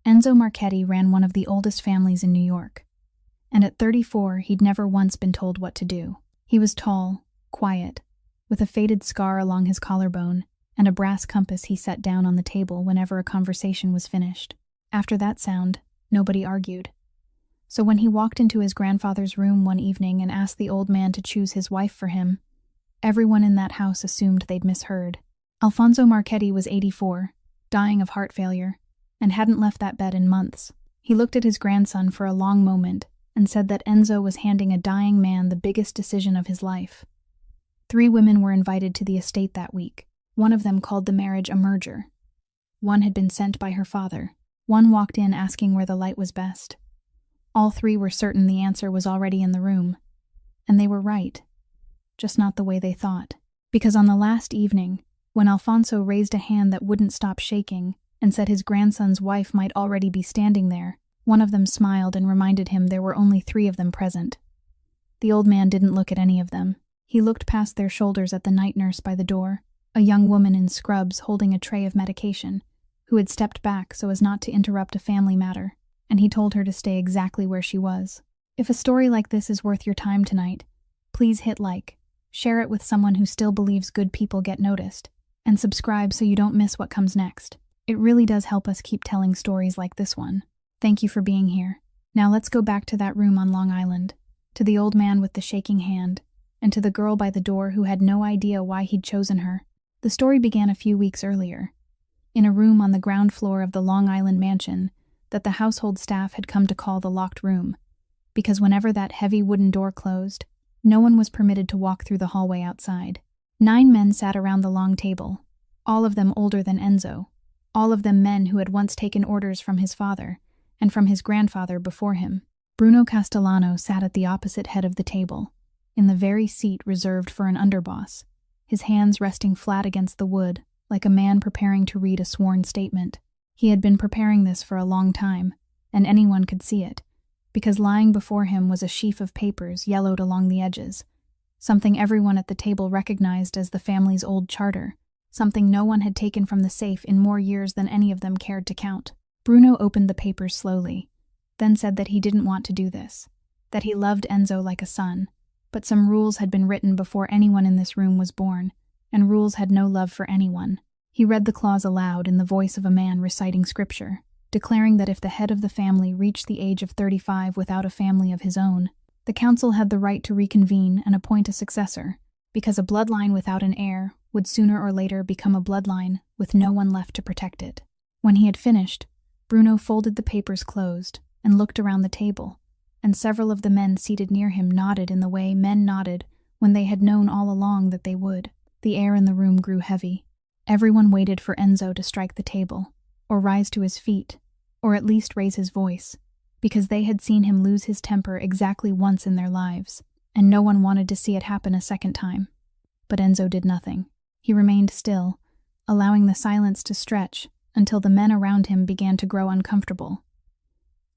Enzo Marchetti ran one of the oldest families in New York. And at 34, he'd never once been told what to do. He was tall, quiet, with a faded scar along his collarbone and a brass compass he set down on the table whenever a conversation was finished. After that sound, nobody argued. So when he walked into his grandfather's room one evening and asked the old man to choose his wife for him, everyone in that house assumed they'd misheard. Alfonso Marchetti was 84, dying of heart failure, and hadn't left that bed in months. He looked at his grandson for a long moment and said that Enzo was handing a dying man the biggest decision of his life. 3 women were invited to the estate that week. One of them called the marriage a merger. One had been sent by her father. One walked in asking where the light was best. All 3 were certain the answer was already in the room. And they were right. Just not the way they thought. Because on the last evening, when Alfonso raised a hand that wouldn't stop shaking and said his grandson's wife might already be standing there, one of them smiled and reminded him there were only 3 of them present. The old man didn't look at any of them. He looked past their shoulders at the night nurse by the door, a young woman in scrubs holding a tray of medication, who had stepped back so as not to interrupt a family matter, and he told her to stay exactly where she was. If a story like this is worth your time tonight, please hit like, share it with someone who still believes good people get noticed, and subscribe so you don't miss what comes next. It really does help us keep telling stories like this one. Thank you for being here. Now let's go back to that room on Long Island, to the old man with the shaking hand, and to the girl by the door who had no idea why he'd chosen her. The story began a few weeks earlier, in a room on the ground floor of the Long Island mansion that the household staff had come to call the locked room, because whenever that heavy wooden door closed, no one was permitted to walk through the hallway outside. 9 men sat around the long table, all of them older than Enzo, all of them men who had once taken orders from his father and from his grandfather before him. Bruno Castellano sat at the opposite head of the table, in the very seat reserved for an underboss, his hands resting flat against the wood, like a man preparing to read a sworn statement. He had been preparing this for a long time, and anyone could see it, because lying before him was a sheaf of papers yellowed along the edges, something everyone at the table recognized as the family's old charter, something no one had taken from the safe in more years than any of them cared to count. Bruno opened the papers slowly, then said that he didn't want to do this, that he loved Enzo like a son, but some rules had been written before anyone in this room was born, and rules had no love for anyone. He read the clause aloud in the voice of a man reciting scripture, declaring that if the head of the family reached the age of 35 without a family of his own, the council had the right to reconvene and appoint a successor, because a bloodline without an heir would sooner or later become a bloodline with no one left to protect it. When he had finished, Bruno folded the papers closed and looked around the table, and several of the men seated near him nodded in the way men nodded when they had known all along that they would. The air in the room grew heavy. Everyone waited for Enzo to strike the table, or rise to his feet, or at least raise his voice, because they had seen him lose his temper exactly once in their lives, and no one wanted to see it happen a second time. But Enzo did nothing. He remained still, allowing the silence to stretch until the men around him began to grow uncomfortable.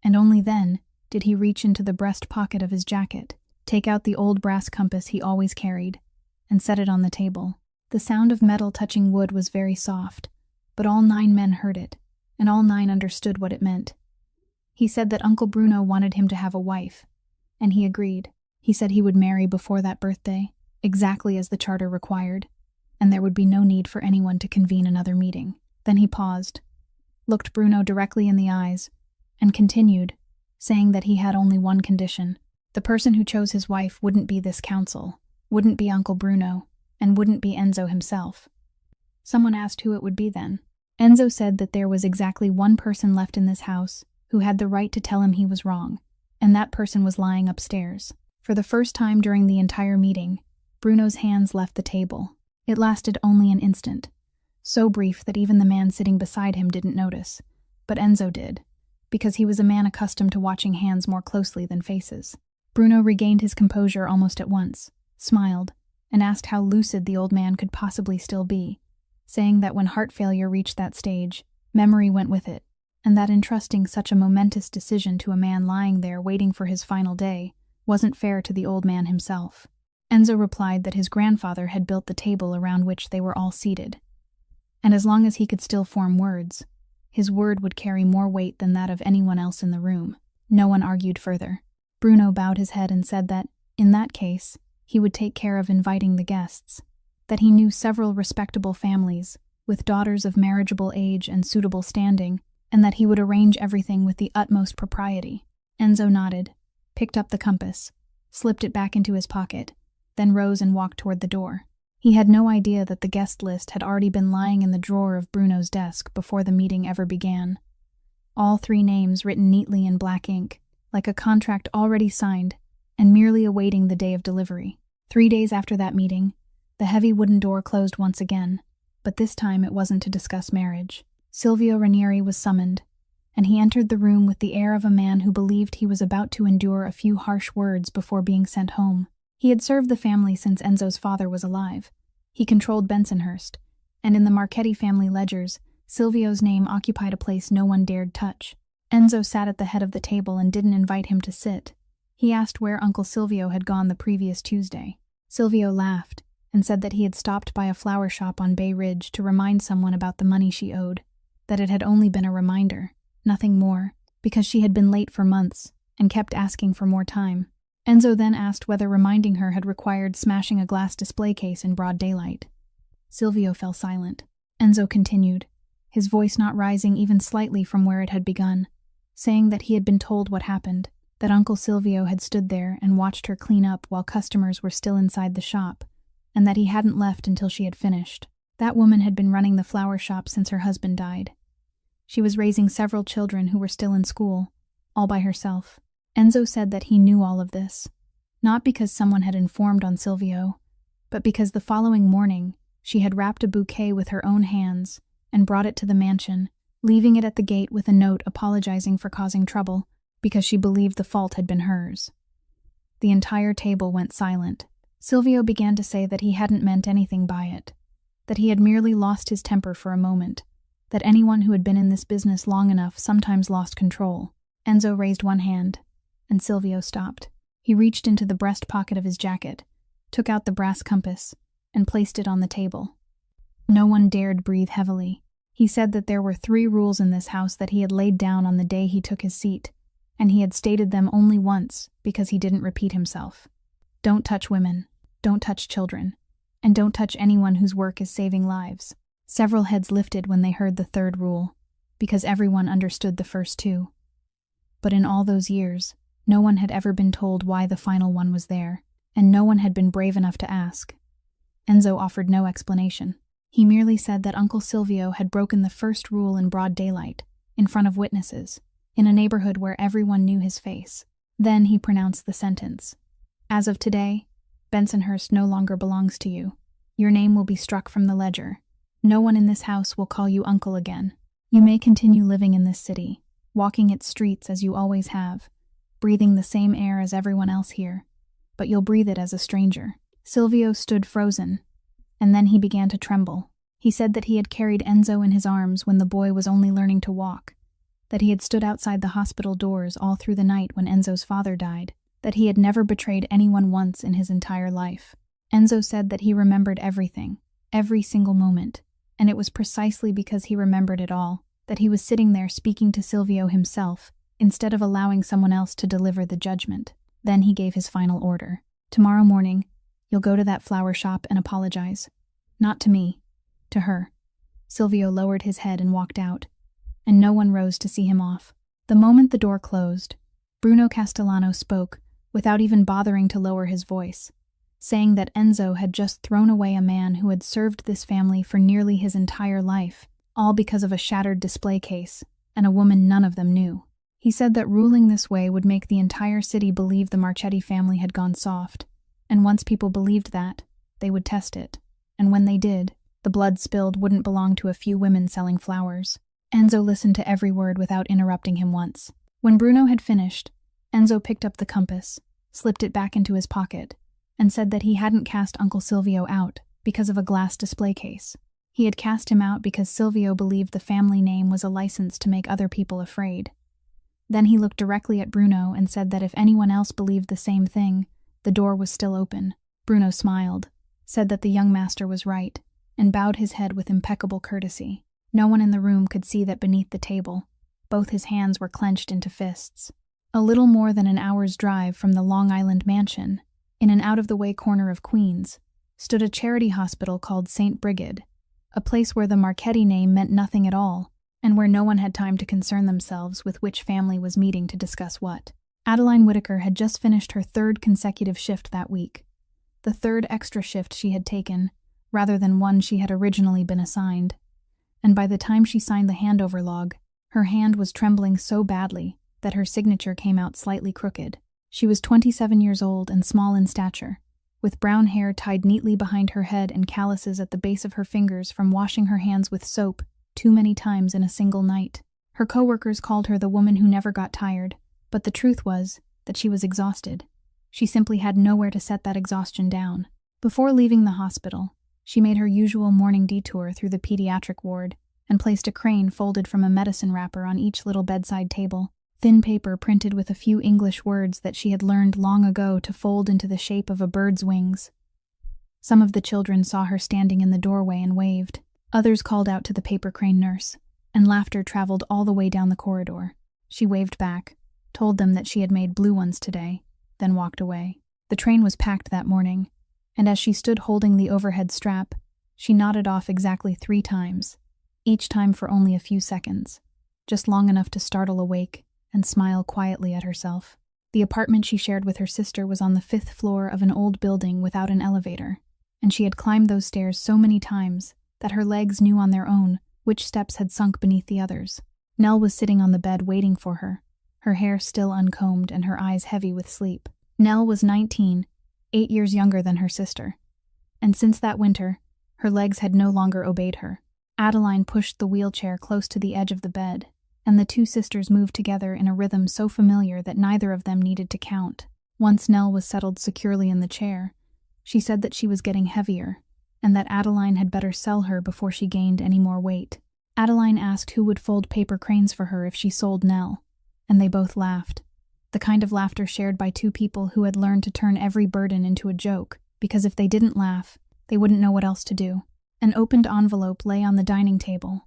And only then did he reach into the breast pocket of his jacket, take out the old brass compass he always carried, and set it on the table. The sound of metal touching wood was very soft, but all 9 men heard it, and all 9 understood what it meant. He said that Uncle Bruno wanted him to have a wife, and he agreed. He said he would marry before that birthday, exactly as the charter required, and there would be no need for anyone to convene another meeting. Then he paused, looked Bruno directly in the eyes, and continued, saying that he had only one condition. The person who chose his wife wouldn't be this council, wouldn't be Uncle Bruno, and wouldn't be Enzo himself. Someone asked who it would be then. Enzo said that there was exactly one person left in this house who had the right to tell him he was wrong, and that person was lying upstairs. For the first time during the entire meeting, Bruno's hands left the table. It lasted only an instant, so brief that even the man sitting beside him didn't notice, but Enzo did, because he was a man accustomed to watching hands more closely than faces. Bruno regained his composure almost at once, smiled, and asked how lucid the old man could possibly still be, saying that when heart failure reached that stage, memory went with it, and that entrusting such a momentous decision to a man lying there waiting for his final day wasn't fair to the old man himself. Enzo replied that his grandfather had built the table around which they were all seated, and as long as he could still form words, His word would carry more weight than that of anyone else in the room. No one argued further. Bruno bowed his head and said that, in that case, he would take care of inviting the guests, that he knew several respectable families, with daughters of marriageable age and suitable standing, and that he would arrange everything with the utmost propriety. Enzo nodded, picked up the compass, slipped it back into his pocket, then rose and walked toward the door. He had no idea that the guest list had already been lying in the drawer of Bruno's desk before the meeting ever began. All 3 names written neatly in black ink, like a contract already signed, and merely awaiting the day of delivery. 3 days after that meeting, the heavy wooden door closed once again, but this time it wasn't to discuss marriage. Silvio Ranieri was summoned, and he entered the room with the air of a man who believed he was about to endure a few harsh words before being sent home. He had served the family since Enzo's father was alive. He controlled Bensonhurst, and in the Marchetti family ledgers, Silvio's name occupied a place no one dared touch. Enzo sat at the head of the table and didn't invite him to sit. He asked where Uncle Silvio had gone the previous Tuesday. Silvio laughed and said that he had stopped by a flower shop on Bay Ridge to remind someone about the money she owed, that it had only been a reminder, nothing more, because she had been late for months and kept asking for more time. Enzo then asked whether reminding her had required smashing a glass display case in broad daylight. Silvio fell silent. Enzo continued, his voice not rising even slightly from where it had begun, saying that he had been told what happened, that Uncle Silvio had stood there and watched her clean up while customers were still inside the shop, and that he hadn't left until she had finished. That woman had been running the flower shop since her husband died. She was raising several children who were still in school, all by herself. Enzo said that he knew all of this, not because someone had informed on Silvio, but because the following morning she had wrapped a bouquet with her own hands and brought it to the mansion, leaving it at the gate with a note apologizing for causing trouble because she believed the fault had been hers. The entire table went silent. Silvio began to say that he hadn't meant anything by it, that he had merely lost his temper for a moment, that anyone who had been in this business long enough sometimes lost control. Enzo raised one hand, and Silvio stopped. He reached into the breast pocket of his jacket, took out the brass compass, and placed it on the table. No one dared breathe heavily. He said that there were 3 rules in this house that he had laid down on the day he took his seat, and he had stated them only once because he didn't repeat himself. Don't touch women, don't touch children, and don't touch anyone whose work is saving lives. Several heads lifted when they heard the 3rd rule, because everyone understood the first 2. But in all those years, no one had ever been told why the final one was there, and no one had been brave enough to ask. Enzo offered no explanation. He merely said that Uncle Silvio had broken the 1st rule in broad daylight, in front of witnesses, in a neighborhood where everyone knew his face. Then he pronounced the sentence. As of today, Bensonhurst no longer belongs to you. Your name will be struck from the ledger. No one in this house will call you uncle again. You may continue living in this city, walking its streets as you always have, breathing the same air as everyone else here, but you'll breathe it as a stranger. Silvio stood frozen, and then he began to tremble. He said that he had carried Enzo in his arms when the boy was only learning to walk, that he had stood outside the hospital doors all through the night when Enzo's father died, that he had never betrayed anyone once in his entire life. Enzo said that he remembered everything, every single moment, and it was precisely because he remembered it all that he was sitting there speaking to Silvio himself, instead of allowing someone else to deliver the judgment. Then he gave his final order. Tomorrow morning, you'll go to that flower shop and apologize. Not to me, to her. Silvio lowered his head and walked out, and no one rose to see him off. The moment the door closed, Bruno Castellano spoke, without even bothering to lower his voice, saying that Enzo had just thrown away a man who had served this family for nearly his entire life, all because of a shattered display case, and a woman none of them knew. He said that ruling this way would make the entire city believe the Marchetti family had gone soft, and once people believed that, they would test it, and when they did, the blood spilled wouldn't belong to a few women selling flowers. Enzo listened to every word without interrupting him once. When Bruno had finished, Enzo picked up the compass, slipped it back into his pocket, and said that he hadn't cast Uncle Silvio out because of a glass display case. He had cast him out because Silvio believed the family name was a license to make other people afraid. Then he looked directly at Bruno and said that if anyone else believed the same thing, the door was still open. Bruno smiled, said that the young master was right, and bowed his head with impeccable courtesy. No one in the room could see that beneath the table, both his hands were clenched into fists. A little more than an hour's drive from the Long Island mansion, in an out-of-the-way corner of Queens, stood a charity hospital called St. Brigid, a place where the Marchetti name meant nothing at all, and where no one had time to concern themselves with which family was meeting to discuss what. Adeline Whittaker had just finished her third consecutive shift that week, the third extra shift she had taken, rather than one she had originally been assigned, and by the time she signed the handover log, her hand was trembling so badly that her signature came out slightly crooked. She was 27 years old and small in stature, with brown hair tied neatly behind her head and calluses at the base of her fingers from washing her hands with soap too many times in a single night. Her coworkers called her the woman who never got tired, but the truth was that she was exhausted. She simply had nowhere to set that exhaustion down. Before leaving the hospital, she made her usual morning detour through the pediatric ward and placed a crane folded from a medicine wrapper on each little bedside table, thin paper printed with a few English words that she had learned long ago to fold into the shape of a bird's wings. Some of the children saw her standing in the doorway and waved. Others called out to the paper crane nurse, and laughter traveled all the way down the corridor. She waved back, told them that she had made blue ones today, then walked away. The train was packed that morning, and as she stood holding the overhead strap, she nodded off exactly 3 times, each time for only a few seconds, just long enough to startle awake and smile quietly at herself. The apartment she shared with her sister was on the 5th floor of an old building without an elevator, and she had climbed those stairs so many times that her legs knew on their own which steps had sunk beneath the others. Nell was sitting on the bed waiting for her hair still uncombed and her eyes heavy with sleep. Nell was 19, 8 years younger than her sister, and since that winter, her legs had no longer obeyed her. Adeline pushed the wheelchair close to the edge of the bed, and the two sisters moved together in a rhythm so familiar that neither of them needed to count. Once Nell was settled securely in the chair, she said that she was getting heavier, and that Adeline had better sell her before she gained any more weight. Adeline asked who would fold paper cranes for her if she sold Nell, and they both laughed. The kind of laughter shared by two people who had learned to turn every burden into a joke, because if they didn't laugh, they wouldn't know what else to do. An opened envelope lay on the dining table,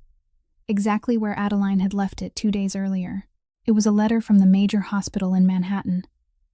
exactly where Adeline had left it 2 days earlier. It was a letter from the major hospital in Manhattan,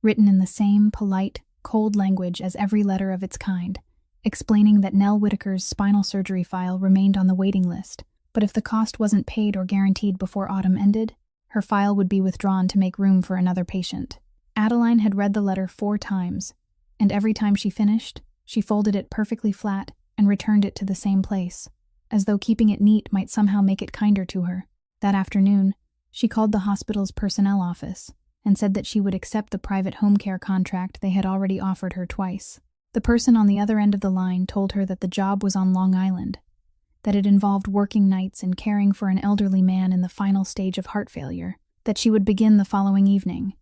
written in the same polite, cold language as every letter of its kind, explaining that Nell Whittaker's spinal surgery file remained on the waiting list, but if the cost wasn't paid or guaranteed before autumn ended, her file would be withdrawn to make room for another patient. Adeline had read the letter 4 times, and every time she finished, she folded it perfectly flat and returned it to the same place, as though keeping it neat might somehow make it kinder to her. That afternoon, she called the hospital's personnel office and said that she would accept the private home care contract they had already offered her twice. The person on the other end of the line told her that the job was on Long Island, that it involved working nights and caring for an elderly man in the final stage of heart failure, that she would begin the following evening,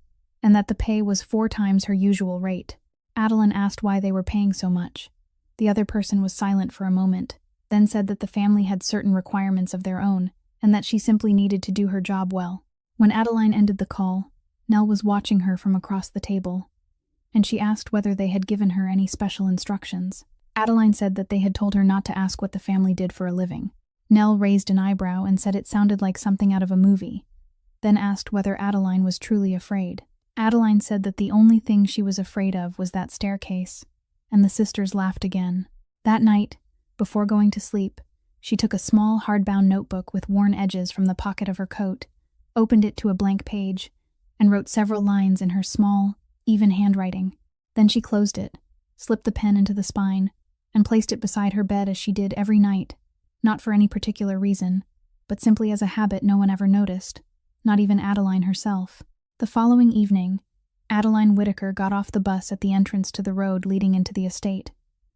and that the pay was 4 times her usual rate. Adeline asked why they were paying so much. The other person was silent for a moment, then said that the family had certain requirements of their own, and that she simply needed to do her job well. When Adeline ended the call, Nell was watching her from across the table, and she asked whether they had given her any special instructions. Adeline said that they had told her not to ask what the family did for a living. Nell raised an eyebrow and said it sounded like something out of a movie, then asked whether Adeline was truly afraid. Adeline said that the only thing she was afraid of was that staircase, and the sisters laughed again. That night, before going to sleep, she took a small hardbound notebook with worn edges from the pocket of her coat, opened it to a blank page, and wrote several lines in her small, even handwriting. Then she closed it, slipped the pen into the spine, and placed it beside her bed as she did every night, not for any particular reason, but simply as a habit no one ever noticed, not even Adeline herself. The following evening, Adeline Whittaker got off the bus at the entrance to the road leading into the estate,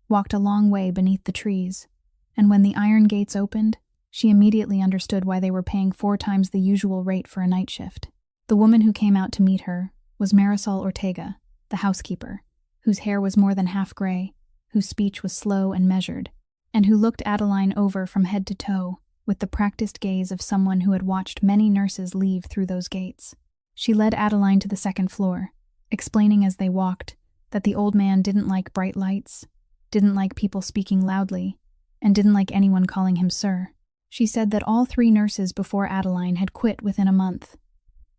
walked a long way beneath the trees, and when the iron gates opened, she immediately understood why they were paying 4 times the usual rate for a night shift. The woman who came out to meet her was Marisol Ortega, the housekeeper, whose hair was more than half gray, whose speech was slow and measured, and who looked Adeline over from head to toe with the practiced gaze of someone who had watched many nurses leave through those gates. She led Adeline to the 2nd floor, explaining as they walked that the old man didn't like bright lights, didn't like people speaking loudly, and didn't like anyone calling him sir. She said that all 3 nurses before Adeline had quit within a month.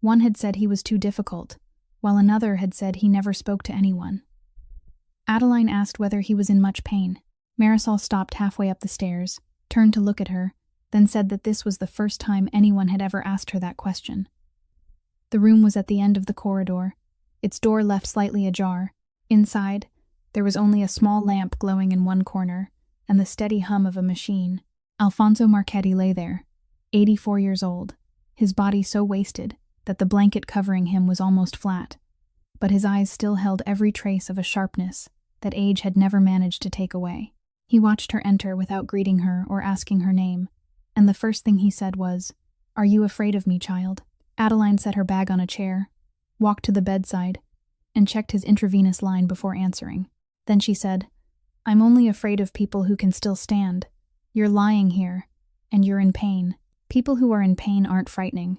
One had said he was too difficult, while another had said he never spoke to anyone. Adeline asked whether he was in much pain. Marisol stopped halfway up the stairs, turned to look at her, then said that this was the first time anyone had ever asked her that question. The room was at the end of the corridor, its door left slightly ajar. Inside, there was only a small lamp glowing in one corner, and the steady hum of a machine. Alfonso Marchetti lay there, 84 years old, his body so wasted that the blanket covering him was almost flat, but his eyes still held every trace of a sharpness that age had never managed to take away. He watched her enter without greeting her or asking her name, and the first thing he said was, "Are you afraid of me, child?" Adeline set her bag on a chair, walked to the bedside, and checked his intravenous line before answering. Then she said, "I'm only afraid of people who can still stand. You're lying here, and you're in pain. People who are in pain aren't frightening."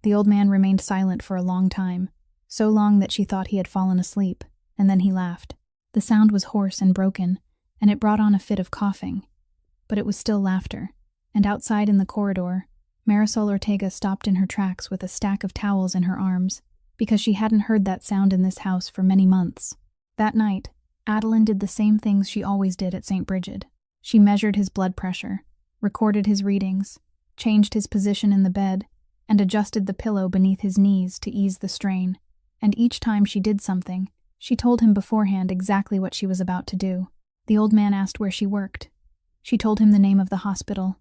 The old man remained silent for a long time, so long that she thought he had fallen asleep, and then he laughed. The sound was hoarse and broken, and it brought on a fit of coughing. But it was still laughter, and outside in the corridor, Marisol Ortega stopped in her tracks with a stack of towels in her arms, because she hadn't heard that sound in this house for many months. That night, Adeline did the same things she always did at St. Brigid. She measured his blood pressure, recorded his readings, changed his position in the bed, and adjusted the pillow beneath his knees to ease the strain. And each time she did something, she told him beforehand exactly what she was about to do. The old man asked where she worked. She told him the name of the hospital.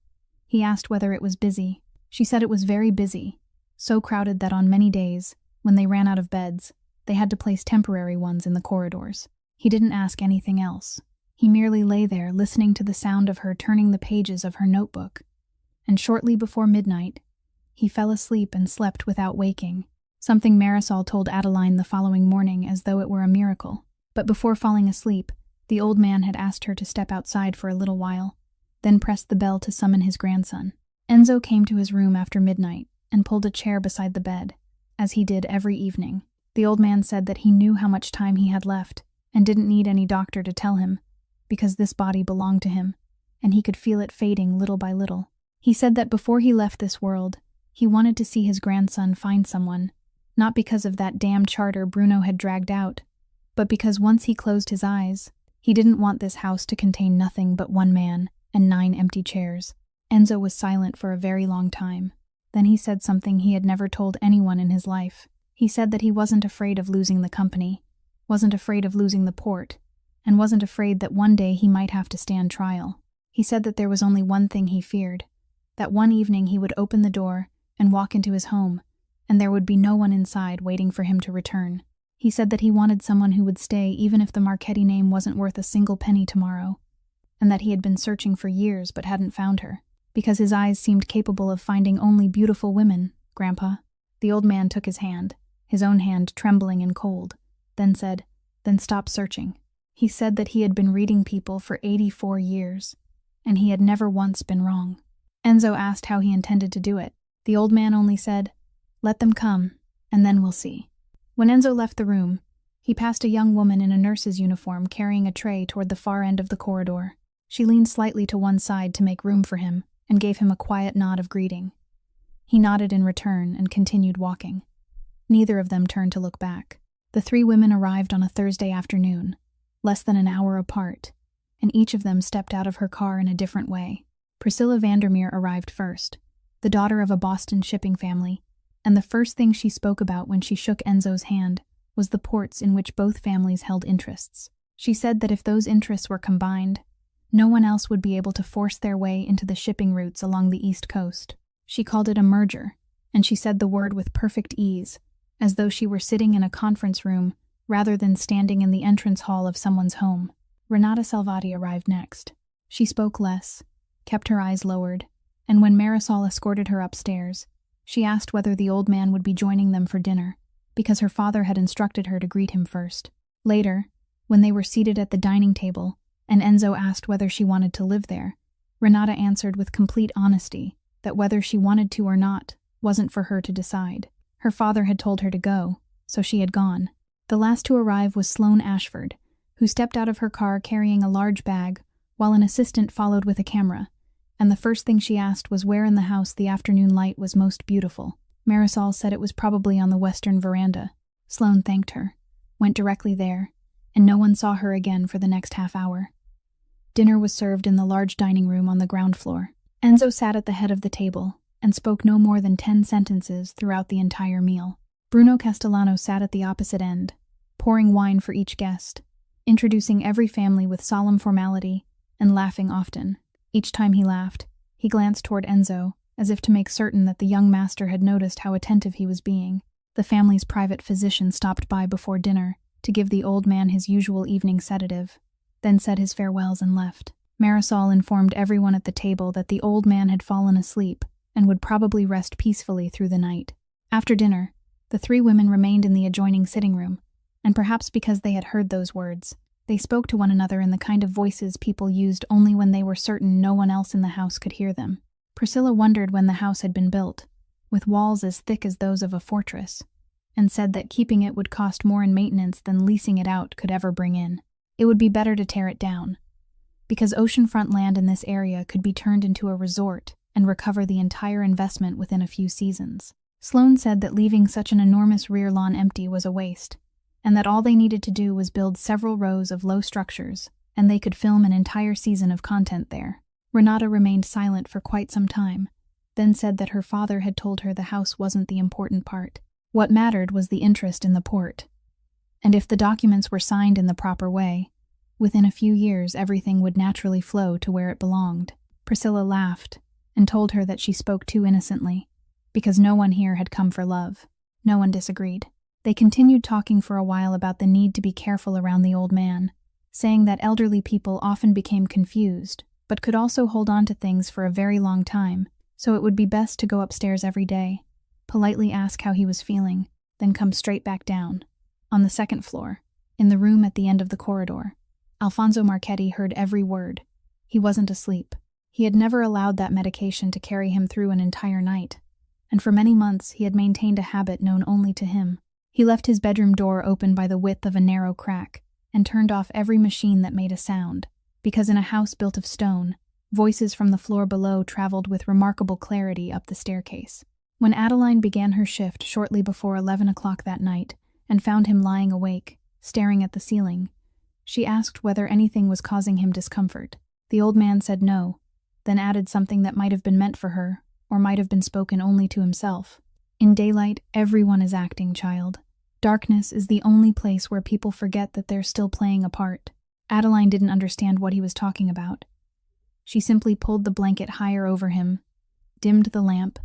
He asked whether it was busy. She said it was very busy, so crowded that on many days, when they ran out of beds, they had to place temporary ones in the corridors. He didn't ask anything else. He merely lay there listening to the sound of her turning the pages of her notebook. And shortly before midnight, he fell asleep and slept without waking, something Marisol told Adeline the following morning as though it were a miracle. But before falling asleep, the old man had asked her to step outside for a little while, then pressed the bell to summon his grandson. Enzo came to his room after midnight and pulled a chair beside the bed, as he did every evening. The old man said that he knew how much time he had left and didn't need any doctor to tell him, because this body belonged to him, and he could feel it fading little by little. He said that before he left this world, he wanted to see his grandson find someone, not because of that damn charter Bruno had dragged out, but because once he closed his eyes, he didn't want this house to contain nothing but one man and 9 empty chairs. Enzo was silent for a very long time. Then he said something he had never told anyone in his life. He said that he wasn't afraid of losing the company, wasn't afraid of losing the port, and wasn't afraid that one day he might have to stand trial. He said that there was only one thing he feared, that one evening he would open the door and walk into his home, and there would be no one inside waiting for him to return. He said that he wanted someone who would stay even if the Marchetti name wasn't worth a single penny tomorrow, and that he had been searching for years but hadn't found her, because his eyes seemed capable of finding only beautiful women, Grandpa. The old man took his hand, his own hand trembling and cold, then said, "Then stop searching." He said that he had been reading people for 84 years, and he had never once been wrong. Enzo asked how he intended to do it. The old man only said, "Let them come, and then we'll see." When Enzo left the room, he passed a young woman in a nurse's uniform carrying a tray toward the far end of the corridor. She leaned slightly to one side to make room for him and gave him a quiet nod of greeting. He nodded in return and continued walking. Neither of them turned to look back. The 3 women arrived on a Thursday afternoon, less than an hour apart, and each of them stepped out of her car in a different way. Priscilla Vandermeer arrived first, the daughter of a Boston shipping family, and the first thing she spoke about when she shook Enzo's hand was the ports in which both families held interests. She said that if those interests were combined, no one else would be able to force their way into the shipping routes along the East Coast. She called it a merger, and she said the word with perfect ease, as though she were sitting in a conference room rather than standing in the entrance hall of someone's home. Renata Salvati arrived next. She spoke less, kept her eyes lowered, and when Marisol escorted her upstairs, she asked whether the old man would be joining them for dinner, because her father had instructed her to greet him first. Later, when they were seated at the dining table, and Enzo asked whether she wanted to live there, Renata answered with complete honesty that whether she wanted to or not wasn't for her to decide. Her father had told her to go, so she had gone. The last to arrive was Sloane Ashford, who stepped out of her car carrying a large bag, while an assistant followed with a camera, and the first thing she asked was where in the house the afternoon light was most beautiful. Marisol said it was probably on the western veranda. Sloane thanked her, went directly there, and no one saw her again for the next half hour. Dinner was served in the large dining room on the ground floor. Enzo sat at the head of the table and spoke no more than 10 sentences throughout the entire meal. Bruno Castellano sat at the opposite end, pouring wine for each guest, introducing every family with solemn formality and laughing often. Each time he laughed, he glanced toward Enzo, as if to make certain that the young master had noticed how attentive he was being. The family's private physician stopped by before dinner to give the old man his usual evening sedative, then said his farewells and left. Marisol informed everyone at the table that the old man had fallen asleep and would probably rest peacefully through the night. After dinner, the 3 women remained in the adjoining sitting room, and perhaps because they had heard those words, they spoke to one another in the kind of voices people used only when they were certain no one else in the house could hear them. Priscilla wondered when the house had been built, with walls as thick as those of a fortress, and said that keeping it would cost more in maintenance than leasing it out could ever bring in. It would be better to tear it down, because oceanfront land in this area could be turned into a resort and recover the entire investment within a few seasons. Sloane said that leaving such an enormous rear lawn empty was a waste, and that all they needed to do was build several rows of low structures, and they could film an entire season of content there. Renata remained silent for quite some time, then said that her father had told her the house wasn't the important part. What mattered was the interest in the port. And if the documents were signed in the proper way, within a few years everything would naturally flow to where it belonged. Priscilla laughed and told her that she spoke too innocently, because no one here had come for love. No one disagreed. They continued talking for a while about the need to be careful around the old man, saying that elderly people often became confused, but could also hold on to things for a very long time, so it would be best to go upstairs every day, politely ask how he was feeling, then come straight back down. On the second floor, in the room at the end of the corridor, Alfonso Marchetti heard every word. He wasn't asleep. He had never allowed that medication to carry him through an entire night, and for many months he had maintained a habit known only to him. He left his bedroom door open by the width of a narrow crack and turned off every machine that made a sound, because in a house built of stone, voices from the floor below traveled with remarkable clarity up the staircase. When Adeline began her shift shortly before 11 o'clock that night and found him lying awake, staring at the ceiling, she asked whether anything was causing him discomfort. The old man said no, then added something that might have been meant for her, or might have been spoken only to himself. In daylight, everyone is acting, child. Darkness is the only place where people forget that they're still playing a part. Adeline didn't understand what he was talking about. She simply pulled the blanket higher over him, dimmed the lamp,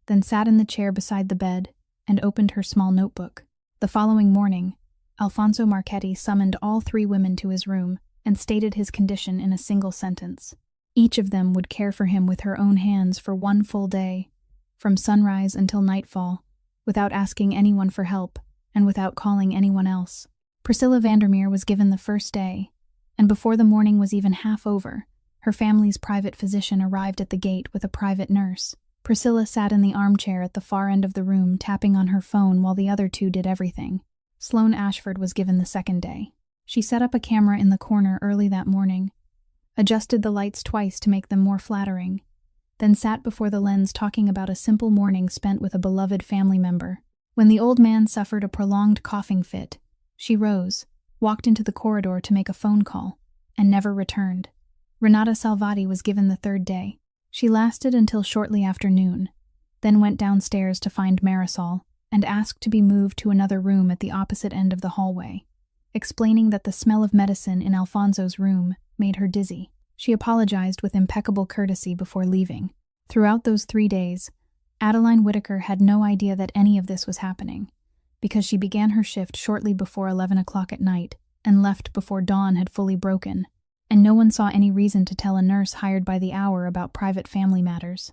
then sat in the chair beside the bed and opened her small notebook. The following morning, Alfonso Marchetti summoned all 3 women to his room and stated his condition in a single sentence. Each of them would care for him with her own hands for 1 full day, from sunrise until nightfall, without asking anyone for help and without calling anyone else. Priscilla Vandermeer was given the first day, and before the morning was even half over, her family's private physician arrived at the gate with a private nurse. Priscilla sat in the armchair at the far end of the room, tapping on her phone while the other 2 did everything. Sloane Ashford was given the second day. She set up a camera in the corner early that morning, adjusted the lights twice to make them more flattering, then sat before the lens talking about a simple morning spent with a beloved family member. When the old man suffered a prolonged coughing fit, she rose, walked into the corridor to make a phone call, and never returned. Renata Salvati was given the third day. She lasted until shortly after noon, then went downstairs to find Marisol and asked to be moved to another room at the opposite end of the hallway, explaining that the smell of medicine in Alfonso's room made her dizzy. She apologized with impeccable courtesy before leaving. Throughout those 3 days, Adeline Whitaker had no idea that any of this was happening, because she began her shift shortly before 11 o'clock at night and left before dawn had fully broken, and no one saw any reason to tell a nurse hired by the hour about private family matters.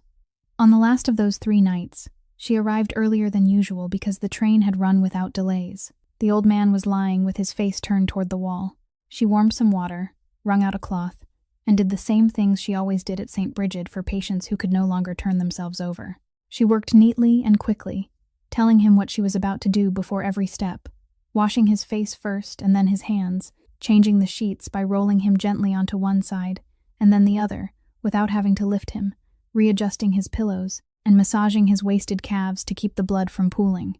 On the last of those 3 nights, she arrived earlier than usual because the train had run without delays. The old man was lying with his face turned toward the wall. She warmed some water, wrung out a cloth, and did the same things she always did at St. Bridget for patients who could no longer turn themselves over. She worked neatly and quickly, telling him what she was about to do before every step, washing his face first and then his hands, changing the sheets by rolling him gently onto one side and then the other, without having to lift him, readjusting his pillows and massaging his wasted calves to keep the blood from pooling.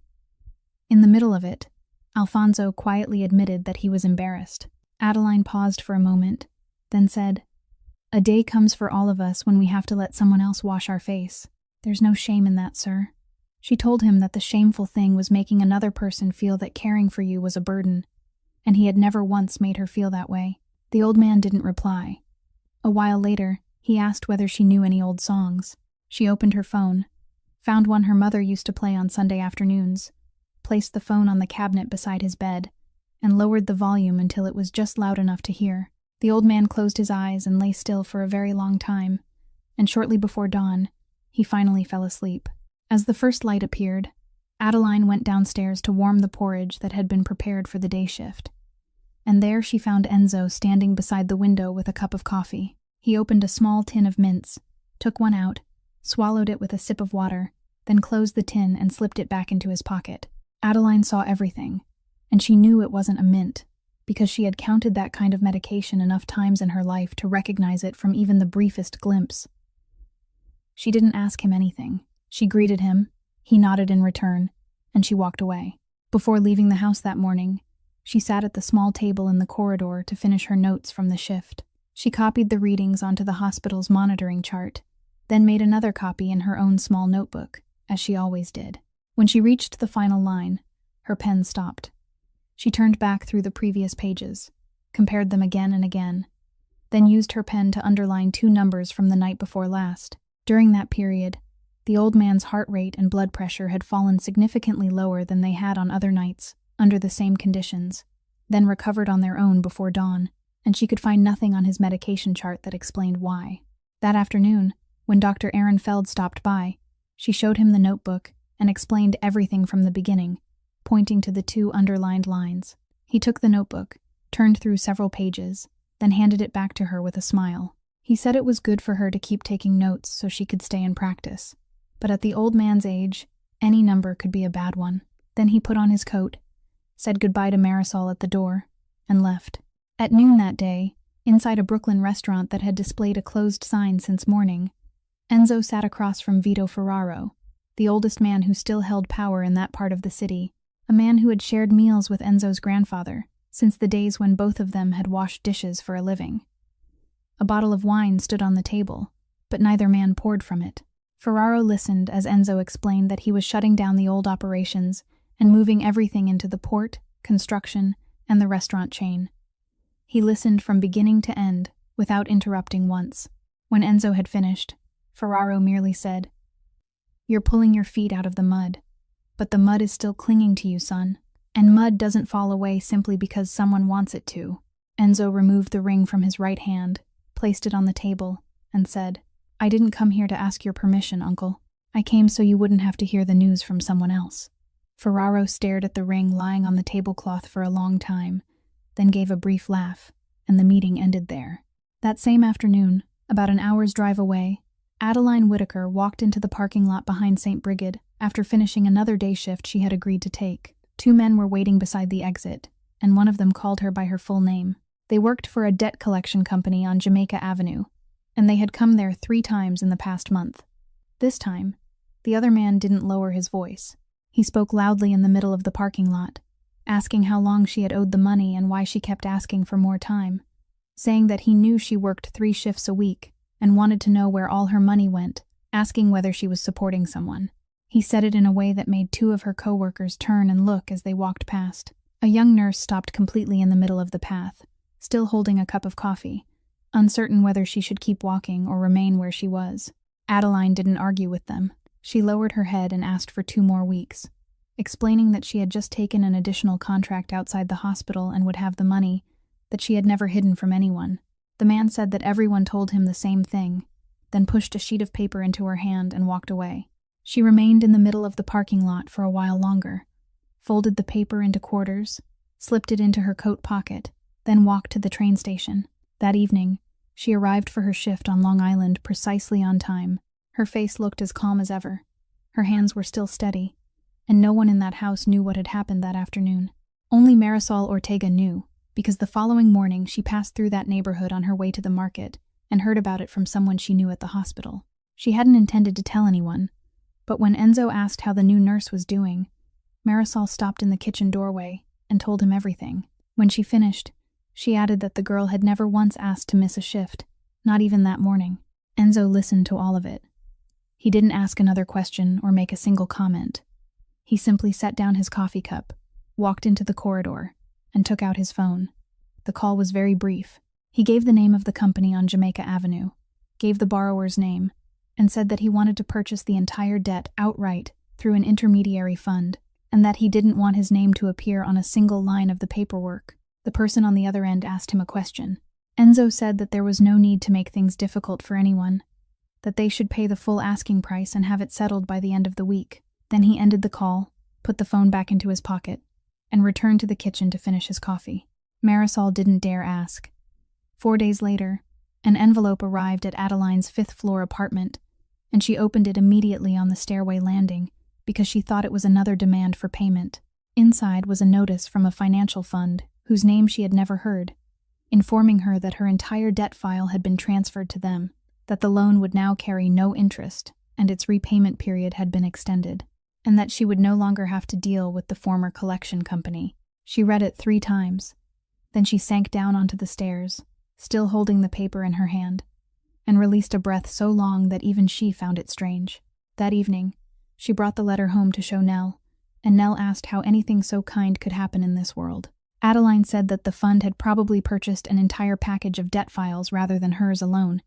In the middle of it, Alfonso quietly admitted that he was embarrassed. Adeline paused for a moment, then said, "A day comes for all of us when we have to let someone else wash our face. There's no shame in that, sir." She told him that the shameful thing was making another person feel that caring for you was a burden, and he had never once made her feel that way. The old man didn't reply. A while later, he asked whether she knew any old songs. She opened her phone, found one her mother used to play on Sunday afternoons, placed the phone on the cabinet beside his bed, and lowered the volume until it was just loud enough to hear. The old man closed his eyes and lay still for a very long time, and shortly before dawn, he finally fell asleep. As the first light appeared, Adeline went downstairs to warm the porridge that had been prepared for the day shift. And there she found Enzo standing beside the window with a cup of coffee. He opened a small tin of mints, took one out, swallowed it with a sip of water, then closed the tin and slipped it back into his pocket. Adeline saw everything, and she knew it wasn't a mint, because she had counted that kind of medication enough times in her life to recognize it from even the briefest glimpse. She didn't ask him anything. She greeted him, he nodded in return, and she walked away. Before leaving the house that morning, she sat at the small table in the corridor to finish her notes from the shift. She copied the readings onto the hospital's monitoring chart, then made another copy in her own small notebook, as she always did. When she reached the final line, her pen stopped. She turned back through the previous pages, compared them again and again, then used her pen to underline 2 numbers from the night before last. During that period, the old man's heart rate and blood pressure had fallen significantly lower than they had on other nights, under the same conditions, then recovered on their own before dawn, and she could find nothing on his medication chart that explained why. That afternoon, when Dr. Ehrenfeld stopped by, she showed him the notebook and explained everything from the beginning, pointing to the 2 underlined lines. He took the notebook, turned through several pages, then handed it back to her with a smile. He said it was good for her to keep taking notes so she could stay in practice. But at the old man's age, any number could be a bad one. Then he put on his coat, said goodbye to Marisol at the door, and left. At noon that day, inside a Brooklyn restaurant that had displayed a closed sign since morning, Enzo sat across from Vito Ferraro, the oldest man who still held power in that part of the city, a man who had shared meals with Enzo's grandfather since the days when both of them had washed dishes for a living. A bottle of wine stood on the table, but neither man poured from it. Ferraro listened as Enzo explained that he was shutting down the old operations and moving everything into the port, construction, and the restaurant chain. He listened from beginning to end, without interrupting once. When Enzo had finished, Ferraro merely said, "You're pulling your feet out of the mud, but the mud is still clinging to you, son. And mud doesn't fall away simply because someone wants it to." Enzo removed the ring from his right hand, placed it on the table, and said, "I didn't come here to ask your permission, Uncle. I came so you wouldn't have to hear the news from someone else." Ferraro stared at the ring lying on the tablecloth for a long time, then gave a brief laugh, and the meeting ended there. That same afternoon, about an hour's drive away, Adeline Whitaker walked into the parking lot behind St. Brigid after finishing another day shift she had agreed to take. 2 men were waiting beside the exit, and one of them called her by her full name. They worked for a debt collection company on Jamaica Avenue, and they had come there 3 times in the past month. This time, the other man didn't lower his voice. He spoke loudly in the middle of the parking lot, asking how long she had owed the money and why she kept asking for more time, saying that he knew she worked 3 shifts a week and wanted to know where all her money went, asking whether she was supporting someone. He said it in a way that made 2 of her co-workers turn and look as they walked past. A young nurse stopped completely in the middle of the path, still holding a cup of coffee, uncertain whether she should keep walking or remain where she was. Adeline didn't argue with them. She lowered her head and asked for 2 more weeks, explaining that she had just taken an additional contract outside the hospital and would have the money, that she had never hidden from anyone. The man said that everyone told him the same thing, then pushed a sheet of paper into her hand and walked away. She remained in the middle of the parking lot for a while longer, folded the paper into quarters, slipped it into her coat pocket, then walked to the train station. That evening, she arrived for her shift on Long Island precisely on time. Her face looked as calm as ever. Her hands were still steady, and no one in that house knew what had happened that afternoon. Only Marisol Ortega knew, because the following morning she passed through that neighborhood on her way to the market and heard about it from someone she knew at the hospital. She hadn't intended to tell anyone, but when Enzo asked how the new nurse was doing, Marisol stopped in the kitchen doorway and told him everything. When she finished, she added that the girl had never once asked to miss a shift, not even that morning. Enzo listened to all of it. He didn't ask another question or make a single comment. He simply set down his coffee cup, walked into the corridor, and took out his phone. The call was very brief. He gave the name of the company on Jamaica Avenue, gave the borrower's name, and said that he wanted to purchase the entire debt outright through an intermediary fund, and that he didn't want his name to appear on a single line of the paperwork. The person on the other end asked him a question. Enzo said that there was no need to make things difficult for anyone, that they should pay the full asking price and have it settled by the end of the week. Then he ended the call, put the phone back into his pocket, and returned to the kitchen to finish his coffee. Marisol didn't dare ask. 4 days later, an envelope arrived at Adeline's fifth-floor apartment, and she opened it immediately on the stairway landing because she thought it was another demand for payment. Inside was a notice from a financial fund whose name she had never heard, informing her that her entire debt file had been transferred to them, that the loan would now carry no interest and its repayment period had been extended, and that she would no longer have to deal with the former collection company. She read it 3 times. Then she sank down onto the stairs, still holding the paper in her hand, and released a breath so long that even she found it strange. That evening, she brought the letter home to show Nell, and Nell asked how anything so kind could happen in this world. Adeline said that the fund had probably purchased an entire package of debt files rather than hers alone,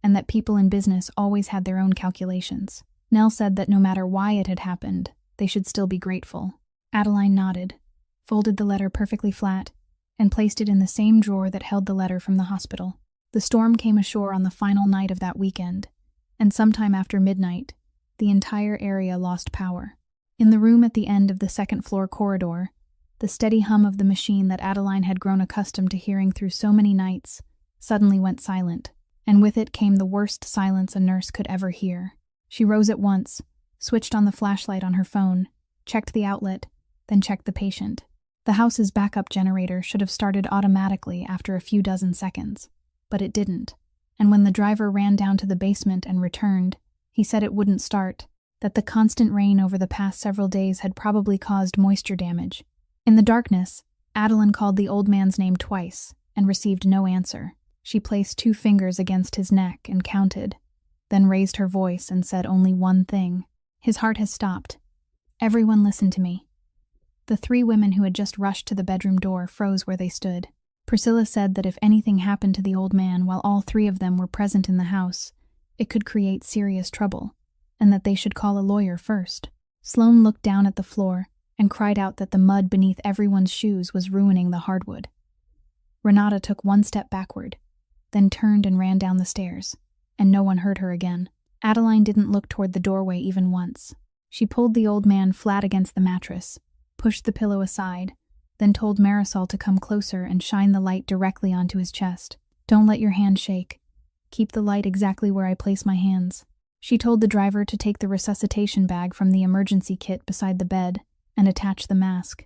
and that people in business always had their own calculations. Nell said that no matter why it had happened, they should still be grateful. Adeline nodded, folded the letter perfectly flat, and placed it in the same drawer that held the letter from the hospital. The storm came ashore on the final night of that weekend, and sometime after midnight, the entire area lost power. In the room at the end of the second-floor corridor, the steady hum of the machine that Adeline had grown accustomed to hearing through so many nights suddenly went silent, and with it came the worst silence a nurse could ever hear. She rose at once, switched on the flashlight on her phone, checked the outlet, then checked the patient. The house's backup generator should have started automatically after a few dozen seconds, but it didn't, and when the driver ran down to the basement and returned, he said it wouldn't start, that the constant rain over the past several days had probably caused moisture damage. In the darkness, Adeline called the old man's name twice and received no answer. She placed 2 fingers against his neck and counted, then raised her voice and said only one thing. His heart has stopped. Everyone listen to me. The 3 women who had just rushed to the bedroom door froze where they stood. Priscilla said that if anything happened to the old man while all 3 of them were present in the house, it could create serious trouble, and that they should call a lawyer first. Sloane looked down at the floor and cried out that the mud beneath everyone's shoes was ruining the hardwood. Renata took 1 step backward, then turned and ran down the stairs, and no one heard her again. Adeline didn't look toward the doorway even once. She pulled the old man flat against the mattress, pushed the pillow aside, then told Marisol to come closer and shine the light directly onto his chest. Don't let your hand shake. Keep the light exactly where I place my hands. She told the driver to take the resuscitation bag from the emergency kit beside the bed and attach the mask,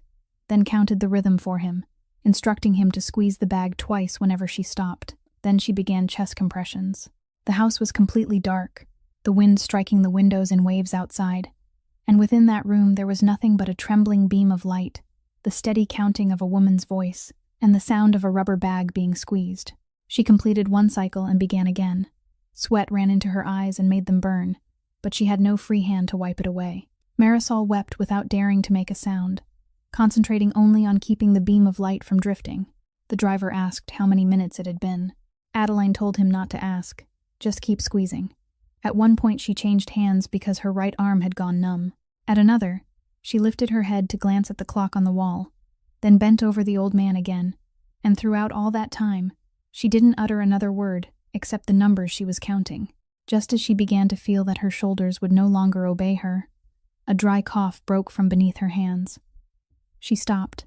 then counted the rhythm for him, instructing him to squeeze the bag twice whenever she stopped. Then she began chest compressions. The house was completely dark, the wind striking the windows in waves outside, and within that room there was nothing but a trembling beam of light, the steady counting of a woman's voice, and the sound of a rubber bag being squeezed. She completed 1 cycle and began again. Sweat ran into her eyes and made them burn, but she had no free hand to wipe it away. Marisol wept without daring to make a sound, concentrating only on keeping the beam of light from drifting. The driver asked how many minutes it had been. Adeline told him not to ask, just keep squeezing. At one point she changed hands because her right arm had gone numb. At another, she lifted her head to glance at the clock on the wall, then bent over the old man again, and throughout all that time, she didn't utter another word except the numbers she was counting. Just as she began to feel that her shoulders would no longer obey her, a dry cough broke from beneath her hands. She stopped,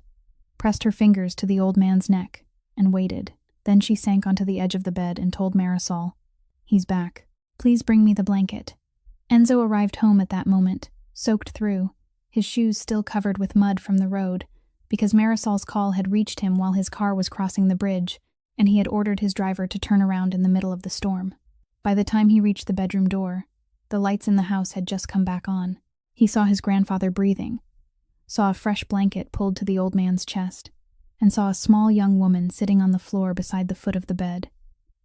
pressed her fingers to the old man's neck, and waited. Then she sank onto the edge of the bed and told Marisol, "He's back. Please bring me the blanket." Enzo arrived home at that moment, soaked through, his shoes still covered with mud from the road, because Marisol's call had reached him while his car was crossing the bridge, and he had ordered his driver to turn around in the middle of the storm. By the time he reached the bedroom door, the lights in the house had just come back on. He saw his grandfather breathing, saw a fresh blanket pulled to the old man's chest, and saw a small young woman sitting on the floor beside the foot of the bed,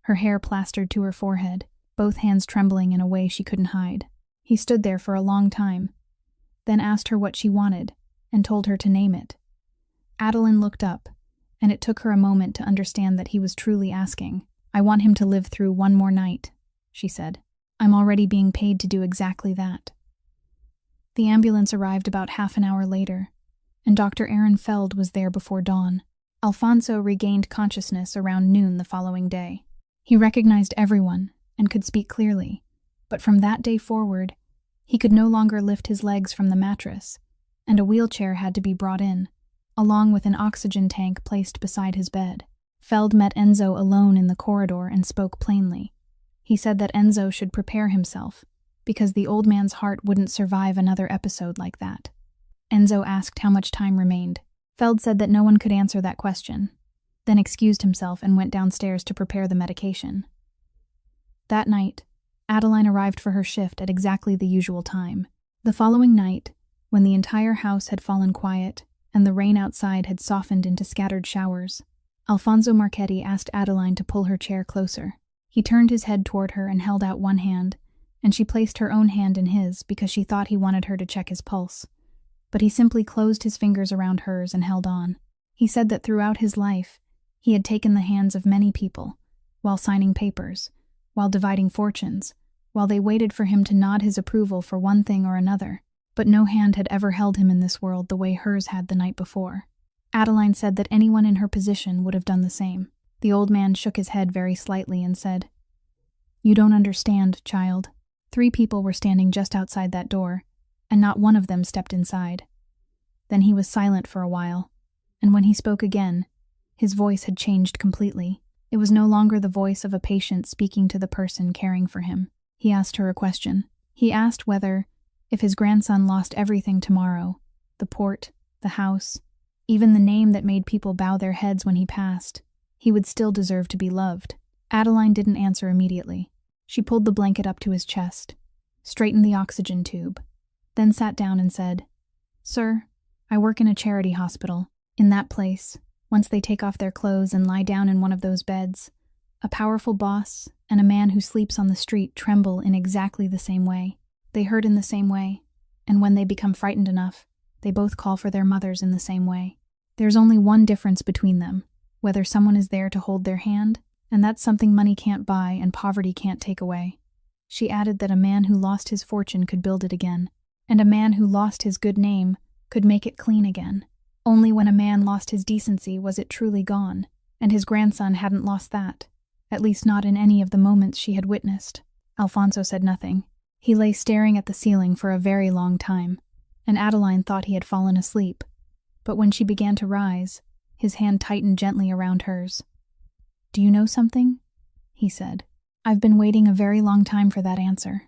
her hair plastered to her forehead, both hands trembling in a way she couldn't hide. He stood there for a long time, then asked her what she wanted, and told her to name it. Adeline looked up, and it took her a moment to understand that he was truly asking. "I want him to live through one more night," she said. "I'm already being paid to do exactly that." The ambulance arrived about half an hour later, and Dr. Aaron Feld was there before dawn. Alfonso regained consciousness around noon the following day. He recognized everyone and could speak clearly, but from that day forward, he could no longer lift his legs from the mattress, and a wheelchair had to be brought in, along with an oxygen tank placed beside his bed. Feld met Enzo alone in the corridor and spoke plainly. He said that Enzo should prepare himself, because the old man's heart wouldn't survive another episode like that. Enzo asked how much time remained. Feld said that no one could answer that question, then excused himself and went downstairs to prepare the medication. That night, Adeline arrived for her shift at exactly the usual time. The following night, when the entire house had fallen quiet and the rain outside had softened into scattered showers, Alfonso Marchetti asked Adeline to pull her chair closer. He turned his head toward her and held out one hand, and she placed her own hand in his because she thought he wanted her to check his pulse. But he simply closed his fingers around hers and held on. He said that throughout his life, he had taken the hands of many people, while signing papers, while dividing fortunes, while they waited for him to nod his approval for one thing or another, but no hand had ever held him in this world the way hers had the night before. Adeline said that anyone in her position would have done the same. The old man shook his head very slightly and said, "You don't understand, child. 3 people were standing just outside that door, and not one of them stepped inside." Then he was silent for a while, and when he spoke again, his voice had changed completely. It was no longer the voice of a patient speaking to the person caring for him. He asked her a question. He asked whether, if his grandson lost everything tomorrow, the port, the house, even the name that made people bow their heads when he passed, he would still deserve to be loved. Adeline didn't answer immediately. She pulled the blanket up to his chest, straightened the oxygen tube, then sat down and said, "Sir, I work in a charity hospital. In that place, once they take off their clothes and lie down in one of those beds, a powerful boss and a man who sleeps on the street tremble in exactly the same way. They hurt in the same way, and when they become frightened enough, they both call for their mothers in the same way. There's only one difference between them, whether someone is there to hold their hand, and that's something money can't buy and poverty can't take away." She added that a man who lost his fortune could build it again, and a man who lost his good name could make it clean again. Only when a man lost his decency was it truly gone, and his grandson hadn't lost that, at least not in any of the moments she had witnessed. Alfonso said nothing. He lay staring at the ceiling for a very long time, and Adeline thought he had fallen asleep. But when she began to rise, his hand tightened gently around hers. "Do you know something?" he said. "I've been waiting a very long time for that answer."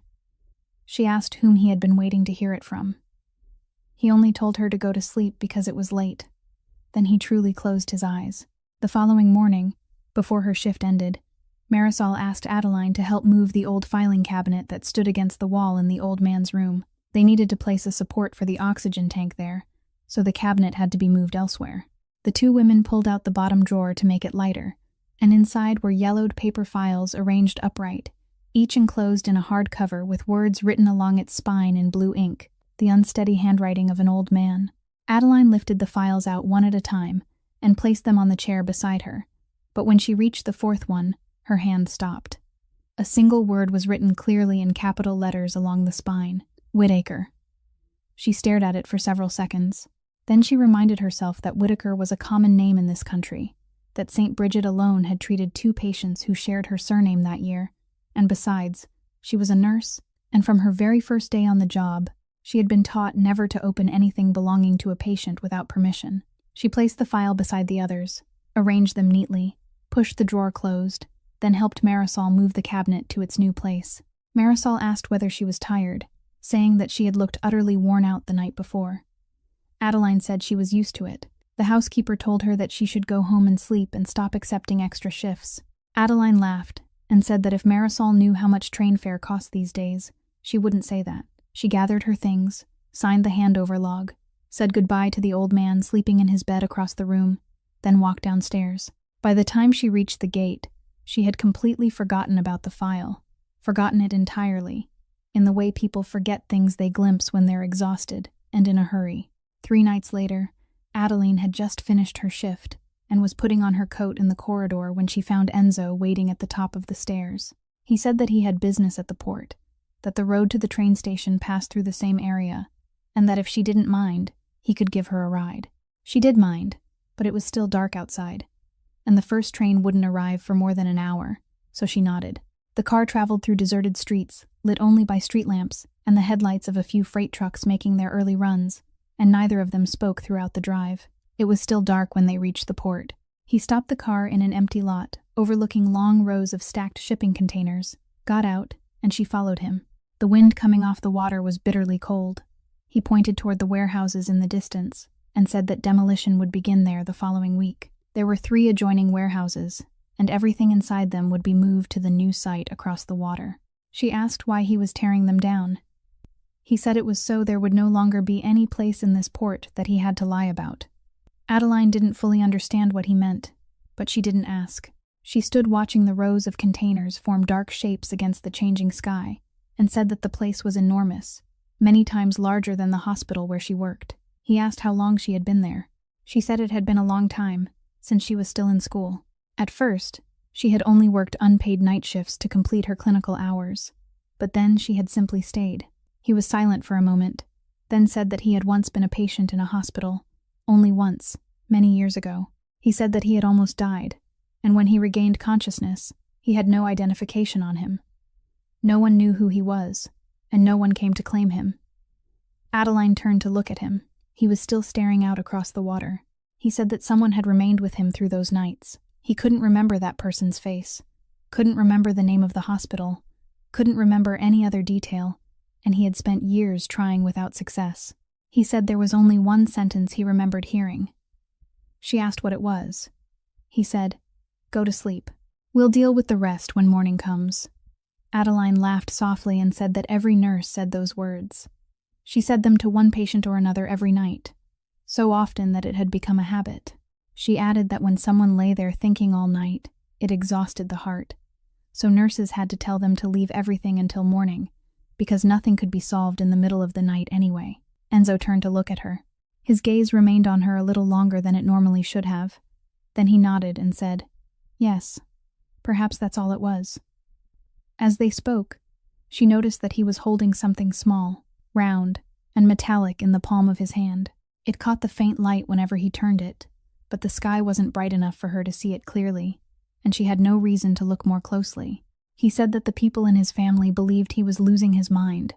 She asked whom he had been waiting to hear it from. He only told her to go to sleep because it was late. Then he truly closed his eyes. The following morning, before her shift ended, Marisol asked Adeline to help move the old filing cabinet that stood against the wall in the old man's room. They needed to place a support for the oxygen tank there, so the cabinet had to be moved elsewhere. The 2 women pulled out the bottom drawer to make it lighter, and inside were yellowed paper files arranged upright, each enclosed in a hard cover with words written along its spine in blue ink, the unsteady handwriting of an old man. Adeline lifted the files out one at a time and placed them on the chair beside her, but when she reached the 4th one, her hand stopped. A single word was written clearly in capital letters along the spine: Whitaker. She stared at it for several seconds. Then she reminded herself that Whitaker was a common name in this country, that St. Bridget alone had treated 2 patients who shared her surname that year, and besides, she was a nurse, and from her very first day on the job, she had been taught never to open anything belonging to a patient without permission. She placed the file beside the others, arranged them neatly, pushed the drawer closed, then helped Marisol move the cabinet to its new place. Marisol asked whether she was tired, saying that she had looked utterly worn out the night before. Adeline said she was used to it. The housekeeper told her that she should go home and sleep and stop accepting extra shifts. Adeline laughed and said that if Marisol knew how much train fare cost these days, she wouldn't say that. She gathered her things, signed the handover log, said goodbye to the old man sleeping in his bed across the room, then walked downstairs. By the time she reached the gate, she had completely forgotten about the file, forgotten it entirely, in the way people forget things they glimpse when they're exhausted and in a hurry. 3 nights later, Adeline had just finished her shift and was putting on her coat in the corridor when she found Enzo waiting at the top of the stairs. He said that he had business at the port, that the road to the train station passed through the same area, and that if she didn't mind, he could give her a ride. She did mind, but it was still dark outside, and the first train wouldn't arrive for more than an hour, so she nodded. The car traveled through deserted streets, lit only by street lamps and the headlights of a few freight trucks making their early runs, and neither of them spoke throughout the drive. It was still dark when they reached the port. He stopped the car in an empty lot, overlooking long rows of stacked shipping containers, got out, and she followed him. The wind coming off the water was bitterly cold. He pointed toward the warehouses in the distance and said that demolition would begin there the following week. There were 3 adjoining warehouses, and everything inside them would be moved to the new site across the water. She asked why he was tearing them down. He said it was so there would no longer be any place in this port that he had to lie about. Adeline didn't fully understand what he meant, but she didn't ask. She stood watching the rows of containers form dark shapes against the changing sky, and said that the place was enormous, many times larger than the hospital where she worked. He asked how long she had been there. She said it had been a long time, since she was still in school. At first, she had only worked unpaid night shifts to complete her clinical hours, but then she had simply stayed. He was silent for a moment, then said that he had once been a patient in a hospital, only once, many years ago. He said that he had almost died, and when he regained consciousness, he had no identification on him. No one knew who he was, and no one came to claim him. Adeline turned to look at him. He was still staring out across the water. He said that someone had remained with him through those nights. He couldn't remember that person's face, couldn't remember the name of the hospital, couldn't remember any other detail, and he had spent years trying without success. He said there was only one sentence he remembered hearing. She asked what it was. He said, "Go to sleep. We'll deal with the rest when morning comes." Adeline laughed softly and said that every nurse said those words. She said them to one patient or another every night, so often that it had become a habit. She added that when someone lay there thinking all night, it exhausted the heart, so nurses had to tell them to leave everything until morning, because nothing could be solved in the middle of the night anyway. Enzo turned to look at her. His gaze remained on her a little longer than it normally should have. Then he nodded and said, "Yes, perhaps that's all it was." As they spoke, she noticed that he was holding something small, round, and metallic in the palm of his hand. It caught the faint light whenever he turned it, but the sky wasn't bright enough for her to see it clearly, and she had no reason to look more closely. He said that the people in his family believed he was losing his mind,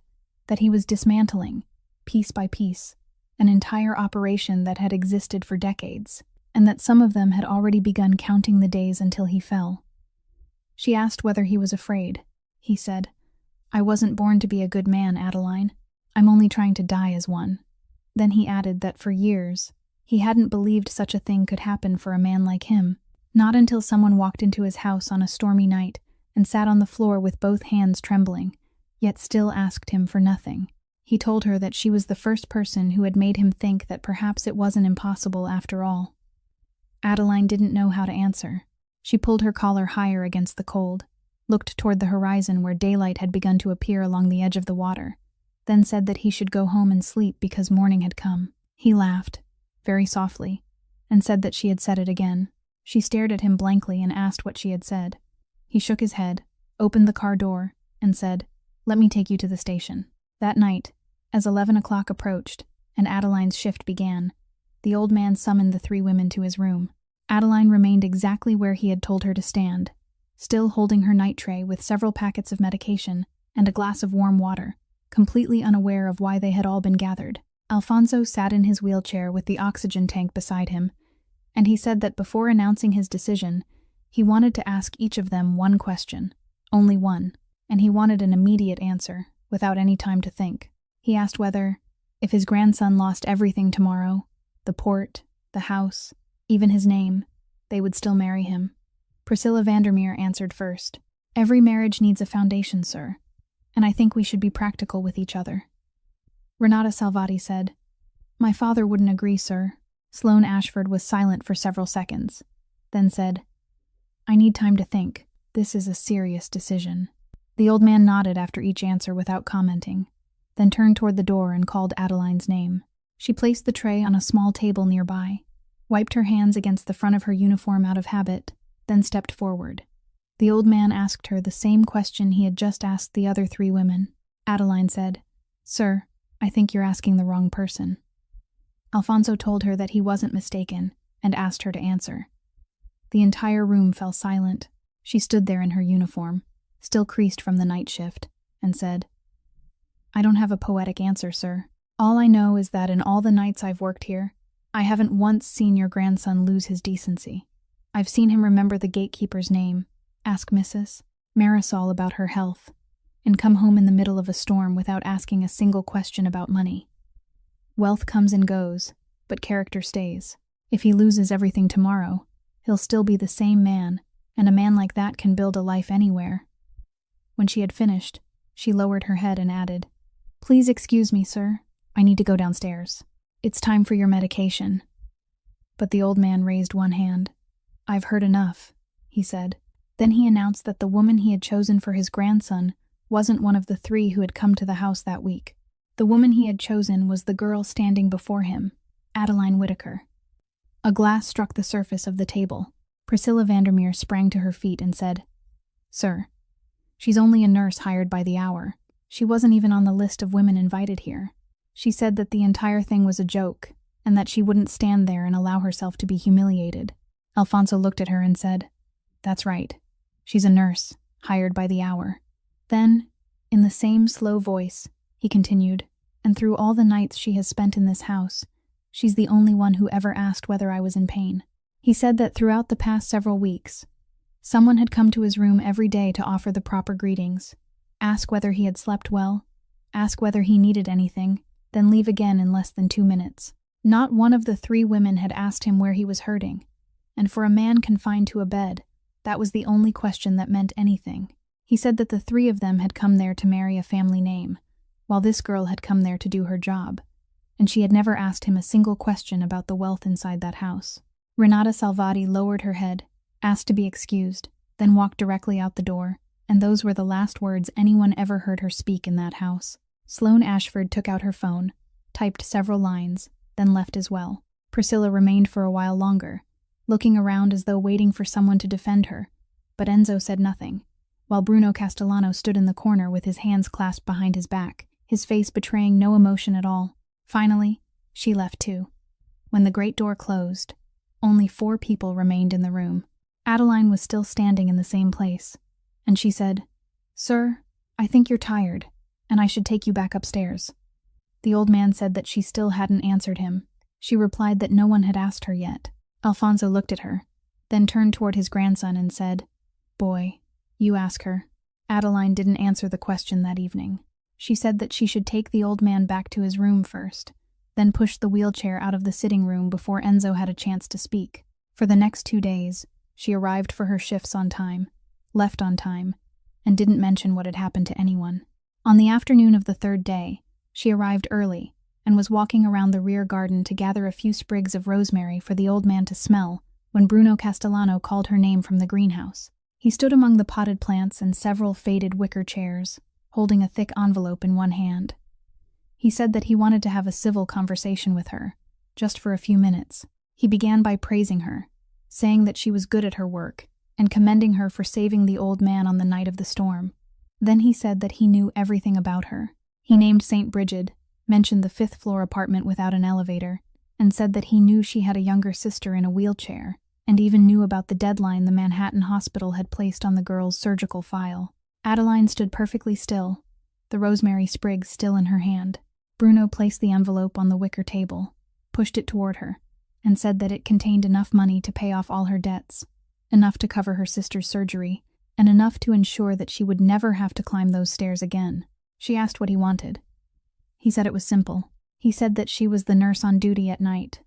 that he was dismantling, piece by piece, an entire operation that had existed for decades, and that some of them had already begun counting the days until he fell. She asked whether he was afraid. He said, "I wasn't born to be a good man, Adeline. I'm only trying to die as one." Then he added that for years, he hadn't believed such a thing could happen for a man like him, not until someone walked into his house on a stormy night and sat on the floor with both hands trembling, yet still asked him for nothing. He told her that she was the first person who had made him think that perhaps it wasn't impossible after all. Adeline didn't know how to answer. She pulled her collar higher against the cold, looked toward the horizon where daylight had begun to appear along the edge of the water, then said that he should go home and sleep because morning had come. He laughed, very softly, and said that she had said it again. She stared at him blankly and asked what she had said. He shook his head, opened the car door, and said, "Let me take you to the station." That night, as 11 o'clock approached and Adeline's shift began, the old man summoned the 3 women to his room. Adeline remained exactly where he had told her to stand, still holding her night tray with several packets of medication and a glass of warm water, completely unaware of why they had all been gathered. Alfonso sat in his wheelchair with the oxygen tank beside him, and he said that before announcing his decision, he wanted to ask each of them one question, only one, and he wanted an immediate answer, without any time to think. He asked whether, if his grandson lost everything tomorrow, the port, the house, even his name, they would still marry him. Priscilla Vandermeer answered first. Every marriage needs a foundation, sir, and I think we should be practical with each other. Renata Salvati said, My father wouldn't agree, sir. Sloane Ashford was silent for several seconds, then said, I need time to think. This is a serious decision. The old man nodded after each answer without commenting, then turned toward the door and called Adeline's name. She placed the tray on a small table nearby, wiped her hands against the front of her uniform out of habit, then stepped forward. The old man asked her the same question he had just asked the other 3 women. Adeline said, Sir, I think you're asking the wrong person. Alfonso told her that he wasn't mistaken and asked her to answer. The entire room fell silent. She stood there in her uniform, still creased from the night shift, and said, I don't have a poetic answer, sir. All I know is that in all the nights I've worked here, I haven't once seen your grandson lose his decency. I've seen him remember the gatekeeper's name, ask Mrs. Marisol about her health, and come home in the middle of a storm without asking a single question about money. Wealth comes and goes, but character stays. If he loses everything tomorrow, he'll still be the same man, and a man like that can build a life anywhere. When she had finished, she lowered her head and added, Please excuse me, sir. I need to go downstairs. It's time for your medication. But the old man raised one hand. I've heard enough, he said. Then he announced that the woman he had chosen for his grandson wasn't one of the 3 who had come to the house that week. The woman he had chosen was the girl standing before him, Adeline Whitaker. A glass struck the surface of the table. Priscilla Vandermeer sprang to her feet and said, Sir, she's only a nurse hired by the hour. She wasn't even on the list of women invited here. She said that the entire thing was a joke, and that she wouldn't stand there and allow herself to be humiliated. Alfonso looked at her and said, That's right. She's a nurse, hired by the hour. Then, in the same slow voice, he continued, and through all the nights she has spent in this house, she's the only one who ever asked whether I was in pain. He said that throughout the past several weeks, someone had come to his room every day to offer the proper greetings, ask whether he had slept well, ask whether he needed anything, then leave again in less than 2 minutes. Not one of the 3 women had asked him where he was hurting, and for a man confined to a bed, that was the only question that meant anything. He said that the 3 of them had come there to marry a family name, while this girl had come there to do her job, and she had never asked him a single question about the wealth inside that house. Renata Salvati lowered her head, asked to be excused, then walked directly out the door, and those were the last words anyone ever heard her speak in that house. Sloane Ashford took out her phone, typed several lines, then left as well. Priscilla remained for a while longer, looking around as though waiting for someone to defend her, but Enzo said nothing, while Bruno Castellano stood in the corner with his hands clasped behind his back, his face betraying no emotion at all. Finally, she left too. When the great door closed, only 4 people remained in the room. Adeline was still standing in the same place, and she said, Sir, I think you're tired, and I should take you back upstairs. The old man said that she still hadn't answered him. She replied that no one had asked her yet. Alfonso looked at her, then turned toward his grandson and said, Boy, you ask her. Adeline didn't answer the question that evening. She said that she should take the old man back to his room first, then push the wheelchair out of the sitting room before Enzo had a chance to speak. For the next 2 days, she arrived for her shifts on time, left on time, and didn't mention what had happened to anyone. On the afternoon of the 3rd day, she arrived early and was walking around the rear garden to gather a few sprigs of rosemary for the old man to smell when Bruno Castellano called her name from the greenhouse. He stood among the potted plants and several faded wicker chairs, holding a thick envelope in one hand. He said that he wanted to have a civil conversation with her, just for a few minutes. He began by praising her, saying that she was good at her work, and commending her for saving the old man on the night of the storm. Then he said that he knew everything about her. He named St. Brigid, mentioned the 5th-floor apartment without an elevator, and said that he knew she had a younger sister in a wheelchair, and even knew about the deadline the Manhattan hospital had placed on the girl's surgical file. Adeline stood perfectly still, the rosemary sprig still in her hand. Bruno placed the envelope on the wicker table, pushed it toward her, and said that it contained enough money to pay off all her debts, enough to cover her sister's surgery, and enough to ensure that she would never have to climb those stairs again. She asked what he wanted. He said it was simple. He said that she was the nurse on duty at night.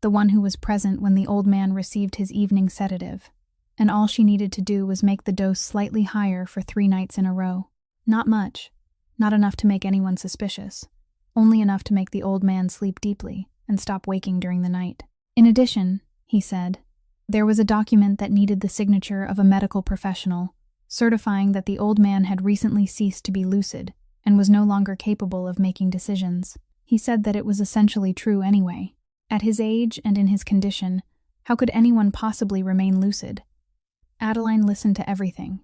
the one who was present when the old man received his evening sedative, and all she needed to do was make the dose slightly higher for 3 nights in a row. Not much, not enough to make anyone suspicious, only enough to make the old man sleep deeply and stop waking during the night. In addition, he said, there was a document that needed the signature of a medical professional, certifying that the old man had recently ceased to be lucid and was no longer capable of making decisions. He said that it was essentially true anyway. At his age and in his condition, how could anyone possibly remain lucid? Adeline listened to everything.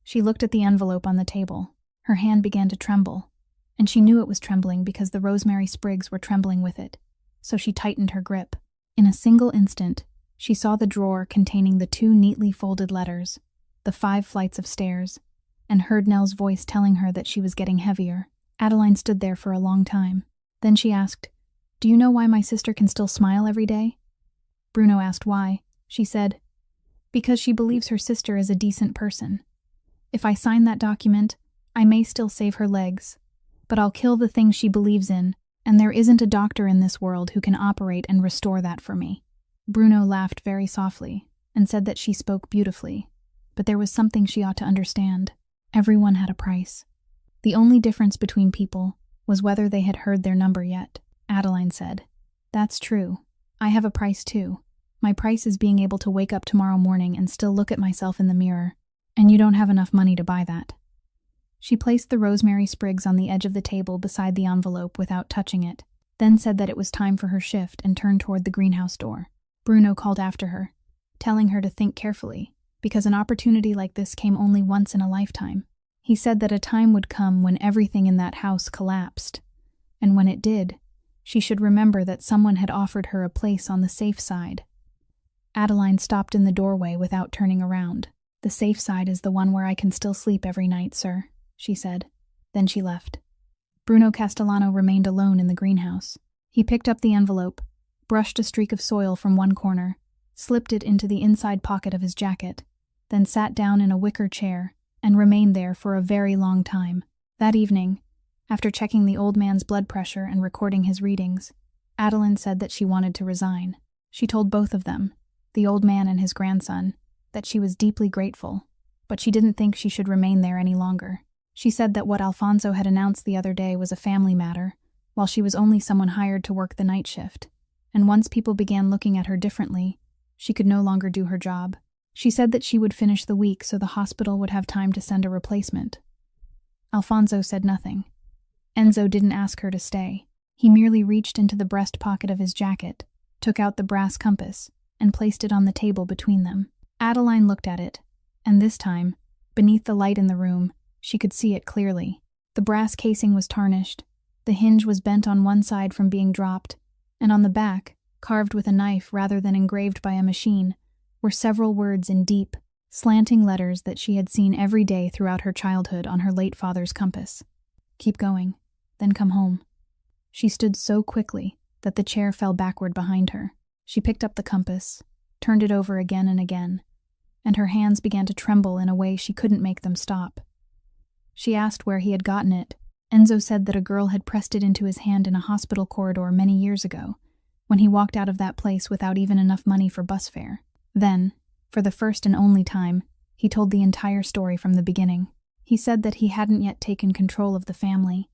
She looked at the envelope on the table. Her hand began to tremble, and she knew it was trembling because the rosemary sprigs were trembling with it, so she tightened her grip. In a single instant, she saw the drawer containing the 2 neatly folded letters, the 5 flights of stairs, and heard Nell's voice telling her that she was getting heavier. Adeline stood there for a long time. Then she asked, "Do you know why my sister can still smile every day?" Bruno asked why. She said, "Because she believes her sister is a decent person. If I sign that document, I may still save her legs, but I'll kill the thing she believes in, and there isn't a doctor in this world who can operate and restore that for me." Bruno laughed very softly and said that she spoke beautifully, but there was something she ought to understand. Everyone had a price. The only difference between people was whether they had heard their number yet. Adeline said, "That's true. I have a price too. My price is being able to wake up tomorrow morning and still look at myself in the mirror, and you don't have enough money to buy that." She placed the rosemary sprigs on the edge of the table beside the envelope without touching it, then said that it was time for her shift and turned toward the greenhouse door. Bruno called after her, telling her to think carefully, because an opportunity like this came only once in a lifetime. He said that a time would come when everything in that house collapsed, and when it did, she should remember that someone had offered her a place on the safe side. Adeline stopped in the doorway without turning around. "The safe side is the one where I can still sleep every night, sir," she said. Then she left. Bruno Castellano remained alone in the greenhouse. He picked up the envelope, brushed a streak of soil from one corner, slipped it into the inside pocket of his jacket, then sat down in a wicker chair and remained there for a very long time. That evening, after checking the old man's blood pressure and recording his readings, Adeline said that she wanted to resign. She told both of them, the old man and his grandson, that she was deeply grateful, but she didn't think she should remain there any longer. She said that what Alfonso had announced the other day was a family matter, while she was only someone hired to work the night shift, and once people began looking at her differently, she could no longer do her job. She said that she would finish the week so the hospital would have time to send a replacement. Alfonso said nothing. Enzo didn't ask her to stay. He merely reached into the breast pocket of his jacket, took out the brass compass, and placed it on the table between them. Adeline looked at it, and this time, beneath the light in the room, she could see it clearly. The brass casing was tarnished, the hinge was bent on one side from being dropped, and on the back, carved with a knife rather than engraved by a machine, were several words in deep, slanting letters that she had seen every day throughout her childhood on her late father's compass. "Keep going, then come home." She stood so quickly that the chair fell backward behind her. She picked up the compass, turned it over again and again, and her hands began to tremble in a way she couldn't make them stop. She asked where he had gotten it. Enzo said that a girl had pressed it into his hand in a hospital corridor many years ago, when he walked out of that place without even enough money for bus fare. Then, for the first and only time, he told the entire story from the beginning. He said that he hadn't yet taken control of the family,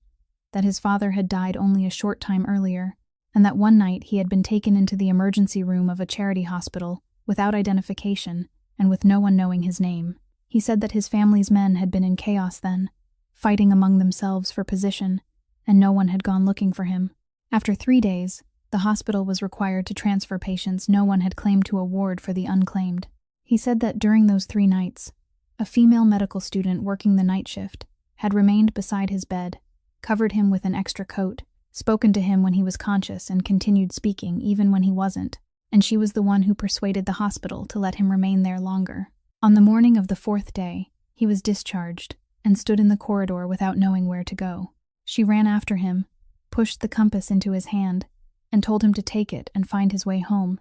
that his father had died only a short time earlier, and that one night he had been taken into the emergency room of a charity hospital without identification and with no one knowing his name. He said that his family's men had been in chaos then, fighting among themselves for position, and no one had gone looking for him. After 3 days, the hospital was required to transfer patients no one had claimed to a ward for the unclaimed. He said that during those 3 nights, a female medical student working the night shift had remained beside his bed, covered him with an extra coat, spoken to him when he was conscious and continued speaking even when he wasn't, and she was the one who persuaded the hospital to let him remain there longer. On the morning of the 4th day, he was discharged and stood in the corridor without knowing where to go. She ran after him, pushed the compass into his hand, and told him to take it and find his way home.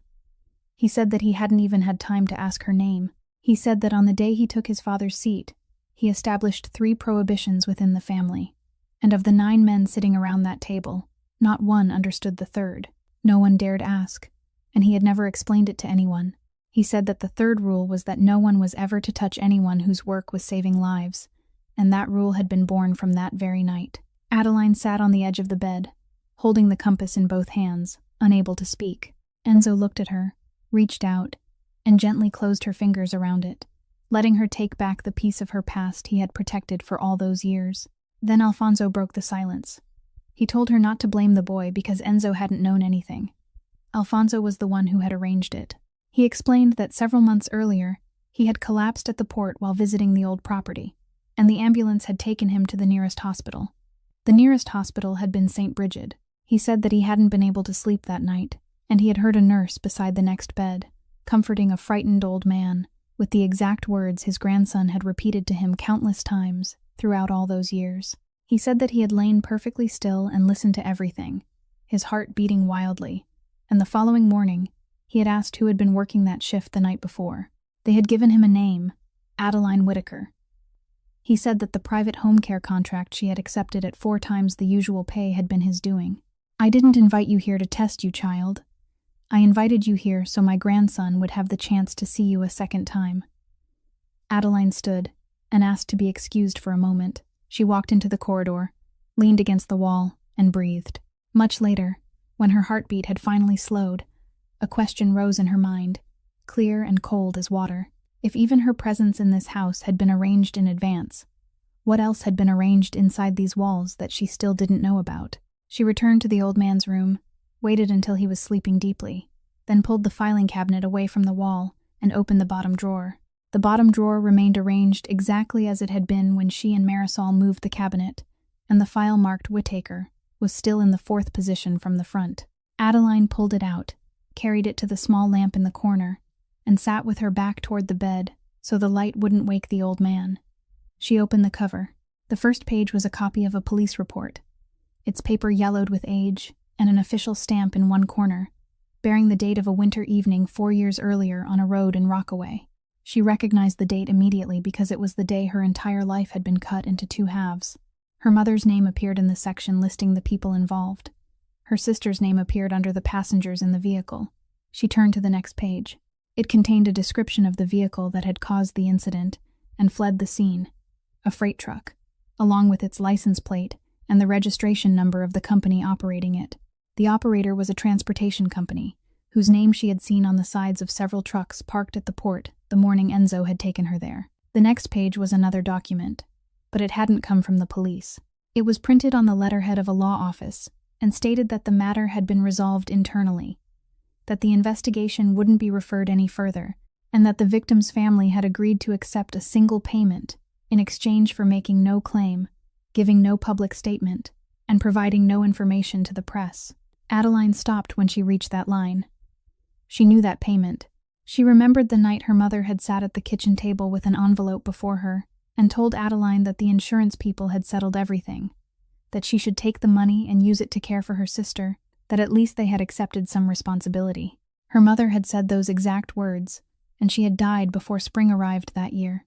He said that he hadn't even had time to ask her name. He said that on the day he took his father's seat, he established 3 prohibitions within the family, and of the 9 men sitting around that table, not one understood the 3rd. No one dared ask, and he had never explained it to anyone. He said that the third rule was that no one was ever to touch anyone whose work was saving lives, and that rule had been born from that very night. Adeline sat on the edge of the bed, holding the compass in both hands, unable to speak. Enzo looked at her, reached out, and gently closed her fingers around it, letting her take back the piece of her past he had protected for all those years. Then Alfonso broke the silence. He told her not to blame the boy because Enzo hadn't known anything. Alfonso was the one who had arranged it. He explained that several months earlier, he had collapsed at the port while visiting the old property, and the ambulance had taken him to the nearest hospital. The nearest hospital had been St. Brigid. He said that he hadn't been able to sleep that night, and he had heard a nurse beside the next bed, comforting a frightened old man, with the exact words his grandson had repeated to him countless times throughout all those years. He said that he had lain perfectly still and listened to everything, his heart beating wildly, and the following morning, he had asked who had been working that shift the night before. They had given him a name, Adeline Whitaker. He said that the private home care contract she had accepted at 4 times the usual pay had been his doing. "I didn't invite you here to test you, child. I invited you here so my grandson would have the chance to see you a second time." Adeline stood and asked to be excused for a moment. She walked into the corridor, leaned against the wall, and breathed. Much later, when her heartbeat had finally slowed, a question rose in her mind, clear and cold as water. If even her presence in this house had been arranged in advance, what else had been arranged inside these walls that she still didn't know about? She returned to the old man's room, waited until he was sleeping deeply, then pulled the filing cabinet away from the wall and opened the bottom drawer. The bottom drawer remained arranged exactly as it had been when she and Marisol moved the cabinet, and the file marked Whitaker was still in the 4th position from the front. Adeline pulled it out, carried it to the small lamp in the corner, and sat with her back toward the bed so the light wouldn't wake the old man. She opened the cover. The first page was a copy of a police report, its paper yellowed with age, and an official stamp in one corner, bearing the date of a winter evening 4 years earlier on a road in Rockaway. She recognized the date immediately because it was the day her entire life had been cut into 2 halves. Her mother's name appeared in the section listing the people involved. Her sister's name appeared under the passengers in the vehicle. She turned to the next page. It contained a description of the vehicle that had caused the incident and fled the scene, a freight truck, along with its license plate and the registration number of the company operating it. The operator was a transportation company, whose name she had seen on the sides of several trucks parked at the port the morning Enzo had taken her there. The next page was another document, but it hadn't come from the police. It was printed on the letterhead of a law office and stated that the matter had been resolved internally, that the investigation wouldn't be referred any further, and that the victim's family had agreed to accept a single payment in exchange for making no claim, giving no public statement, and providing no information to the press. Adeline stopped when she reached that line. She knew that payment. She remembered the night her mother had sat at the kitchen table with an envelope before her and told Adeline that the insurance people had settled everything, that she should take the money and use it to care for her sister, that at least they had accepted some responsibility. Her mother had said those exact words, and she had died before spring arrived that year.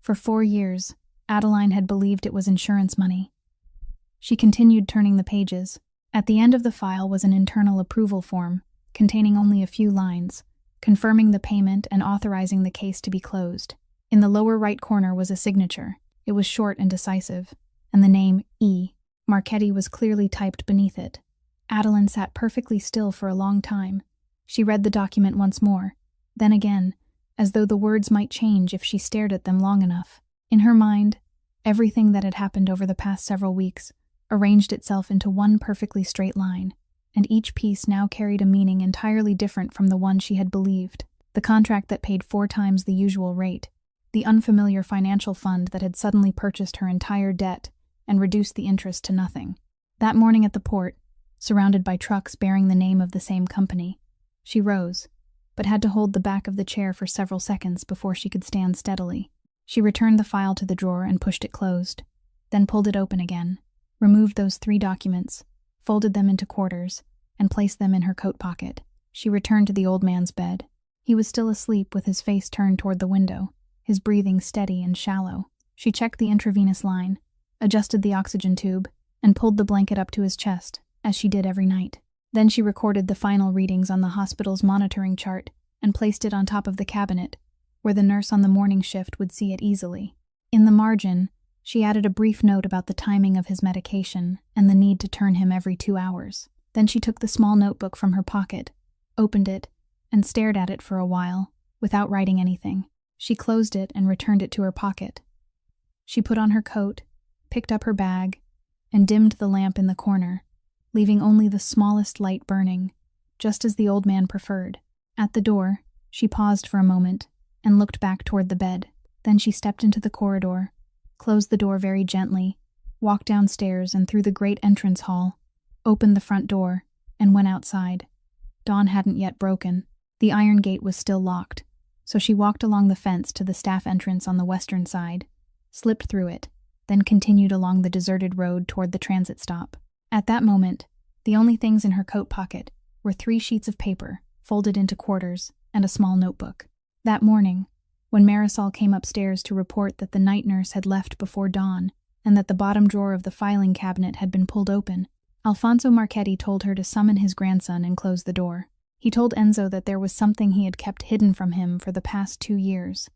For 4 years, Adeline had believed it was insurance money. She continued turning the pages. At the end of the file was an internal approval form, containing only a few lines, confirming the payment and authorizing the case to be closed. In the lower right corner was a signature. It was short and decisive, and the name E. Marchetti was clearly typed beneath it. Adeline sat perfectly still for a long time. She read the document once more, then again, as though the words might change if she stared at them long enough. In her mind, everything that had happened over the past several weeks arranged itself into one perfectly straight line, and each piece now carried a meaning entirely different from the one she had believed. The contract that paid 4 times the usual rate, the unfamiliar financial fund that had suddenly purchased her entire debt and reduced the interest to nothing. That morning at the port, surrounded by trucks bearing the name of the same company, she rose, but had to hold the back of the chair for several seconds before she could stand steadily. She returned the file to the drawer and pushed it closed, then pulled it open again, removed those 3 documents, folded them into quarters, and placed them in her coat pocket. She returned to the old man's bed. He was still asleep with his face turned toward the window, his breathing steady and shallow. She checked the intravenous line, adjusted the oxygen tube, and pulled the blanket up to his chest, as she did every night. Then she recorded the final readings on the hospital's monitoring chart and placed it on top of the cabinet, where the nurse on the morning shift would see it easily. In the margin, she added a brief note about the timing of his medication and the need to turn him every 2 hours. Then she took the small notebook from her pocket, opened it, and stared at it for a while, without writing anything. She closed it and returned it to her pocket. She put on her coat, picked up her bag, and dimmed the lamp in the corner, leaving only the smallest light burning, just as the old man preferred. At the door, she paused for a moment and looked back toward the bed. Then she stepped into the corridor, closed the door very gently, walked downstairs and through the great entrance hall, opened the front door, and went outside. Dawn hadn't yet broken. The iron gate was still locked, so she walked along the fence to the staff entrance on the western side, slipped through it, then continued along the deserted road toward the transit stop. At that moment, the only things in her coat pocket were 3 sheets of paper, folded into quarters, and a small notebook. That morning, when Marisol came upstairs to report that the night nurse had left before dawn and that the bottom drawer of the filing cabinet had been pulled open, Alfonso Marchetti told her to summon his grandson and close the door. He told Enzo that there was something he had kept hidden from him for the past 2 years,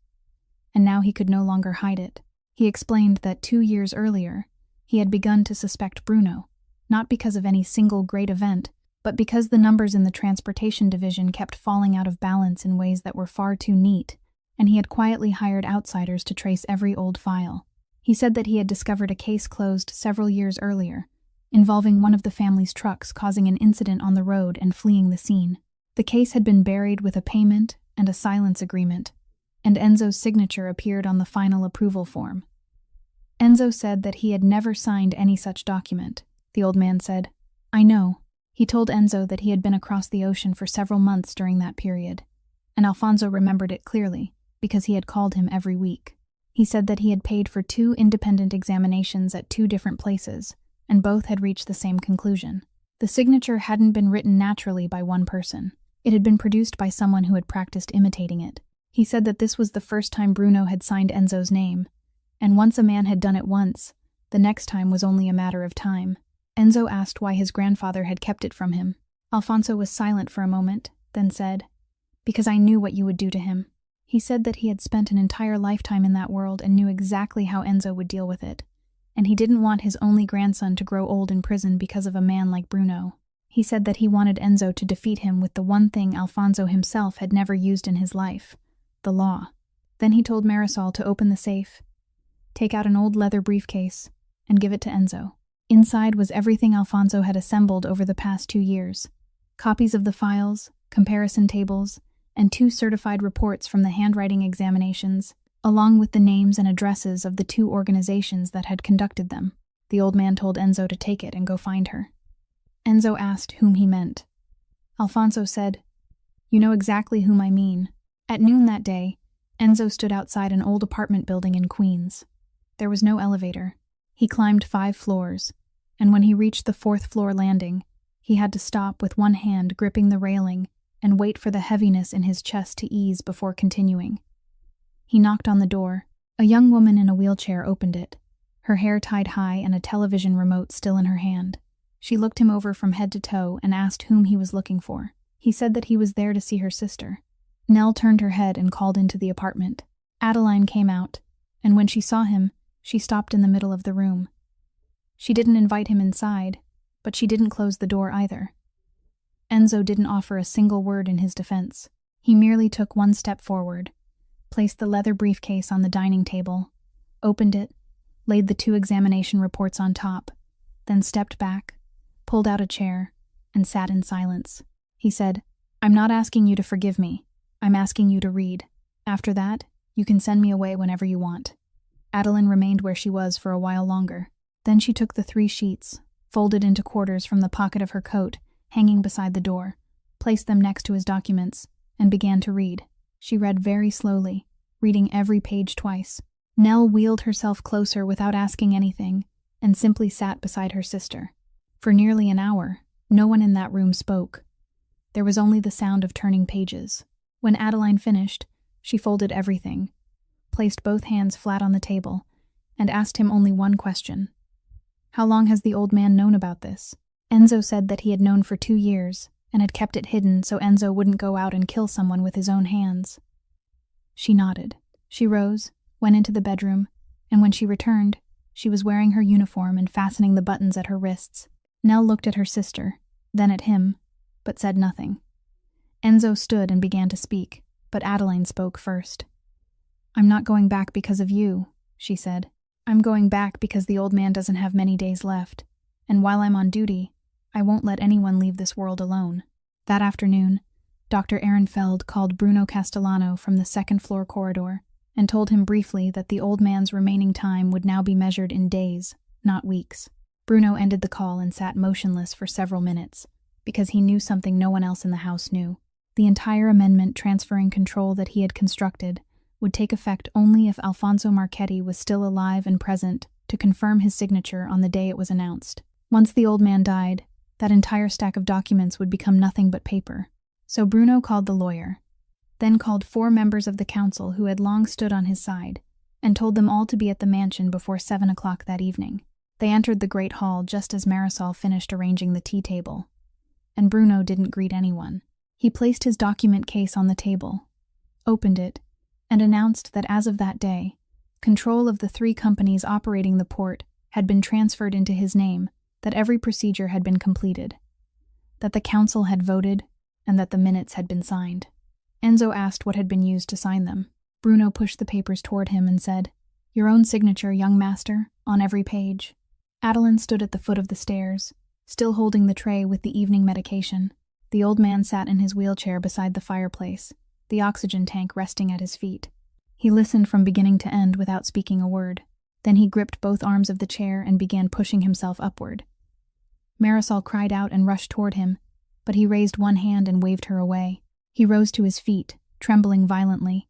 and now he could no longer hide it. He explained that 2 years earlier, he had begun to suspect Bruno, not because of any single great event, but because the numbers in the transportation division kept falling out of balance in ways that were far too neat, and he had quietly hired outsiders to trace every old file. He said that he had discovered a case closed several years earlier, involving one of the family's trucks causing an incident on the road and fleeing the scene. The case had been buried with a payment and a silence agreement, and Enzo's signature appeared on the final approval form. Enzo said that he had never signed any such document. The old man said, "I know." He told Enzo that he had been across the ocean for several months during that period, and Alfonso remembered it clearly because he had called him every week. He said that he had paid for 2 independent examinations at 2 different places, and both had reached the same conclusion. The signature hadn't been written naturally by one person. It had been produced by someone who had practiced imitating it. He said that this was the first time Bruno had signed Enzo's name, and once a man had done it once, the next time was only a matter of time. Enzo asked why his grandfather had kept it from him. Alfonso was silent for a moment, then said, "Because I knew what you would do to him." He said that he had spent an entire lifetime in that world and knew exactly how Enzo would deal with it, and he didn't want his only grandson to grow old in prison because of a man like Bruno. He said that he wanted Enzo to defeat him with the one thing Alfonso himself had never used in his life, the law. Then he told Marisol to open the safe, take out an old leather briefcase, and give it to Enzo. Inside was everything Alfonso had assembled over the past 2 years. Copies of the files, comparison tables, and 2 certified reports from the handwriting examinations, along with the names and addresses of the 2 organizations that had conducted them. The old man told Enzo to take it and go find her. Enzo asked whom he meant. Alfonso said, "You know exactly whom I mean." At noon that day, Enzo stood outside an old apartment building in Queens. There was no elevator. He climbed 5 floors, and when he reached the 4th floor landing, he had to stop with one hand gripping the railing and wait for the heaviness in his chest to ease before continuing. He knocked on the door. A young woman in a wheelchair opened it, her hair tied high and a television remote still in her hand. She looked him over from head to toe and asked whom he was looking for. He said that he was there to see her sister. Nell turned her head and called into the apartment. Adeline came out, and when she saw him, she stopped in the middle of the room. She didn't invite him inside, but she didn't close the door either. Enzo didn't offer a single word in his defense. He merely took one step forward, placed the leather briefcase on the dining table, opened it, laid the 2 examination reports on top, then stepped back, pulled out a chair, and sat in silence. He said, "I'm not asking you to forgive me. I'm asking you to read. After that, you can send me away whenever you want." Adeline remained where she was for a while longer. Then she took the 3 sheets, folded into quarters from the pocket of her coat, hanging beside the door, placed them next to his documents, and began to read. She read very slowly, reading every page twice. Nell wheeled herself closer without asking anything, and simply sat beside her sister. For nearly an hour, no one in that room spoke. There was only the sound of turning pages. When Adeline finished, she folded everything, placed both hands flat on the table, and asked him only one question. "How long has the old man known about this?" Enzo said that he had known for 2 years and had kept it hidden so Enzo wouldn't go out and kill someone with his own hands. She nodded. She rose, went into the bedroom, and when she returned, she was wearing her uniform and fastening the buttons at her wrists. Nell looked at her sister, then at him, but said nothing. Enzo stood and began to speak, but Adeline spoke first. "I'm not going back because of you," she said. "I'm going back because the old man doesn't have many days left, and while I'm on duty, I won't let anyone leave this world alone." That afternoon, Dr. Ehrenfeld called Bruno Castellano from the second-floor corridor and told him briefly that the old man's remaining time would now be measured in days, not weeks. Bruno ended the call and sat motionless for several minutes, because he knew something no one else in the house knew. The entire amendment transferring control that he had constructed would take effect only if Alfonso Marchetti was still alive and present to confirm his signature on the day it was announced. Once the old man died, that entire stack of documents would become nothing but paper. So Bruno called the lawyer, then called 4 members of the council who had long stood on his side, and told them all to be at the mansion before 7 o'clock that evening. They entered the great hall just as Marisol finished arranging the tea table, and Bruno didn't greet anyone. He placed his document case on the table, opened it, and announced that as of that day, control of the 3 companies operating the port had been transferred into his name, that every procedure had been completed, that the council had voted, and that the minutes had been signed. Enzo asked what had been used to sign them. Bruno pushed the papers toward him and said, "Your own signature, young master, on every page." Adeline stood at the foot of the stairs, still holding the tray with the evening medication. The old man sat in his wheelchair beside the fireplace, the oxygen tank resting at his feet. He listened from beginning to end without speaking a word. Then he gripped both arms of the chair and began pushing himself upward. Marisol cried out and rushed toward him, but he raised one hand and waved her away. He rose to his feet, trembling violently.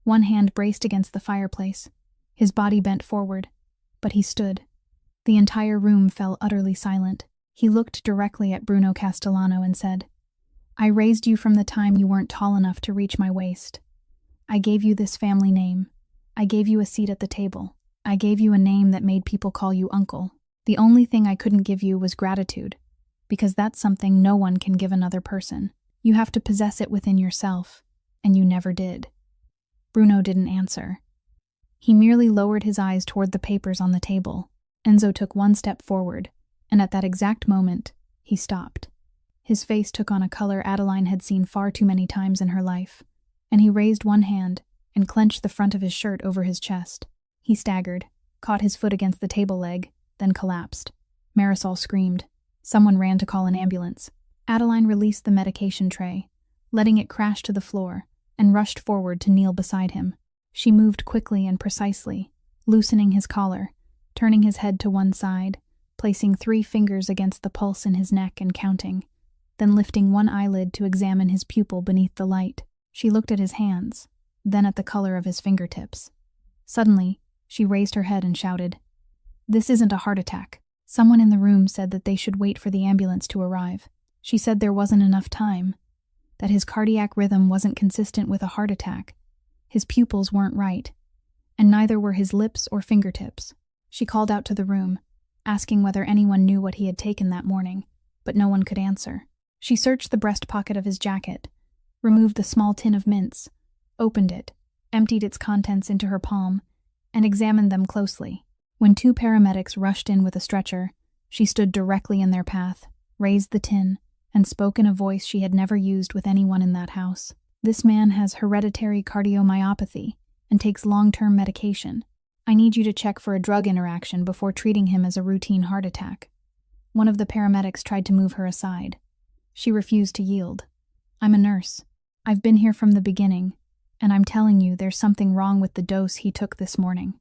One hand braced against the fireplace. His body bent forward, but he stood. The entire room fell utterly silent. He looked directly at Bruno Castellano and said, "I raised you from the time you weren't tall enough to reach my waist. I gave you this family name. I gave you a seat at the table. I gave you a name that made people call you uncle. The only thing I couldn't give you was gratitude, because that's something no one can give another person. You have to possess it within yourself, and you never did." Bruno didn't answer. He merely lowered his eyes toward the papers on the table. Enzo took one step forward, and at that exact moment, he stopped. His face took on a color Adeline had seen far too many times in her life, and he raised one hand and clenched the front of his shirt over his chest. He staggered, caught his foot against the table leg, then collapsed. Marisol screamed. Someone ran to call an ambulance. Adeline released the medication tray, letting it crash to the floor, and rushed forward to kneel beside him. She moved quickly and precisely, loosening his collar, turning his head to one side, placing 3 fingers against the pulse in his neck and counting, then lifting one eyelid to examine his pupil beneath the light. She looked at his hands, then at the color of his fingertips. Suddenly, she raised her head and shouted, "This isn't a heart attack." Someone in the room said that they should wait for the ambulance to arrive. She said there wasn't enough time, that his cardiac rhythm wasn't consistent with a heart attack, his pupils weren't right, and neither were his lips or fingertips. She called out to the room, asking whether anyone knew what he had taken that morning, but no one could answer. She searched the breast pocket of his jacket, removed the small tin of mints, opened it, emptied its contents into her palm, and examined them closely. When 2 paramedics rushed in with a stretcher, she stood directly in their path, raised the tin, and spoke in a voice she had never used with anyone in that house. "This man has hereditary cardiomyopathy and takes long-term medication. I need you to check for a drug interaction before treating him as a routine heart attack." One of the paramedics tried to move her aside. She refused to yield. "I'm a nurse. I've been here from the beginning, and I'm telling you there's something wrong with the dose he took this morning."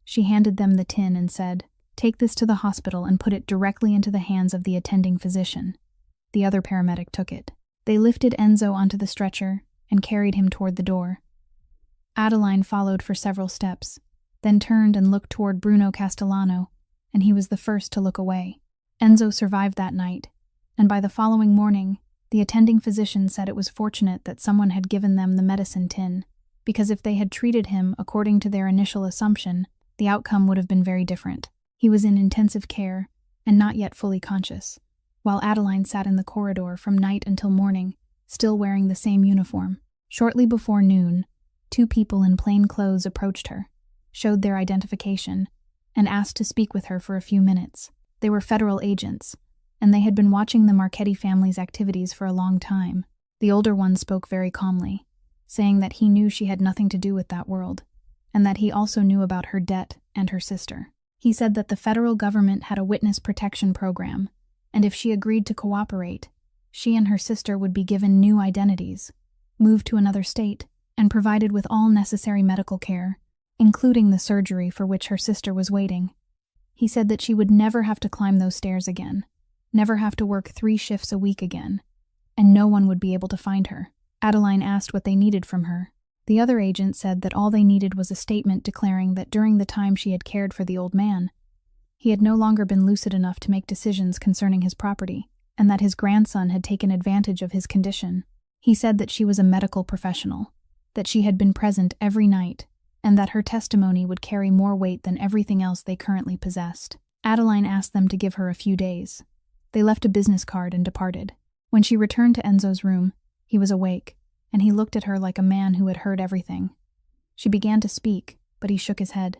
She handed them the tin and said, "Take this to the hospital and put it directly into the hands of the attending physician." The other paramedic took it. They lifted Enzo onto the stretcher and carried him toward the door. Adeline followed for several steps, then turned and looked toward Bruno Castellano, and he was the first to look away. Enzo survived that night, and by the following morning, the attending physician said it was fortunate that someone had given them the medicine tin, because if they had treated him according to their initial assumption, the outcome would have been very different. He was in intensive care and not yet fully conscious. while Adeline sat in the corridor from night until morning, still wearing the same uniform. Shortly before noon, two people in plain clothes approached her, showed their identification, and asked to speak with her for a few minutes. They were federal agents, and they had been watching the Marchetti family's activities for a long time. The older one spoke very calmly, saying that he knew she had nothing to do with that world, and that he also knew about her debt and her sister. He said that the federal government had a witness protection program, and if she agreed to cooperate, she and her sister would be given new identities, moved to another state, and provided with all necessary medical care, including the surgery for which her sister was waiting. He said that she would never have to climb those stairs again, never have to work 3 shifts a week again, and no one would be able to find her. Adeline asked what they needed from her. The other agent said that all they needed was a statement declaring that during the time she had cared for the old man, he had no longer been lucid enough to make decisions concerning his property, and that his grandson had taken advantage of his condition. He said that she was a medical professional, that she had been present every night, and that her testimony would carry more weight than everything else they currently possessed. Adeline asked them to give her a few days. They left a business card and departed. When she returned to Enzo's room, he was awake, and he looked at her like a man who had heard everything. She began to speak, but he shook his head.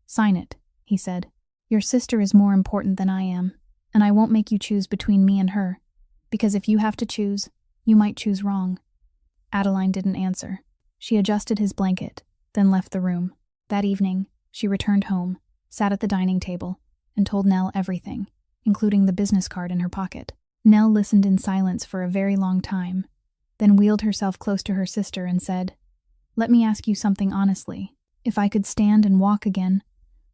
"Sign it," he said. "Your sister is more important than I am, and I won't make you choose between me and her, because if you have to choose, you might choose wrong." Adeline didn't answer. She adjusted his blanket, then left the room. That evening, she returned home, sat at the dining table, and told Nell everything, including the business card in her pocket. Nell listened in silence for a very long time, then wheeled herself close to her sister and said, "Let me ask you something honestly. If I could stand and walk again,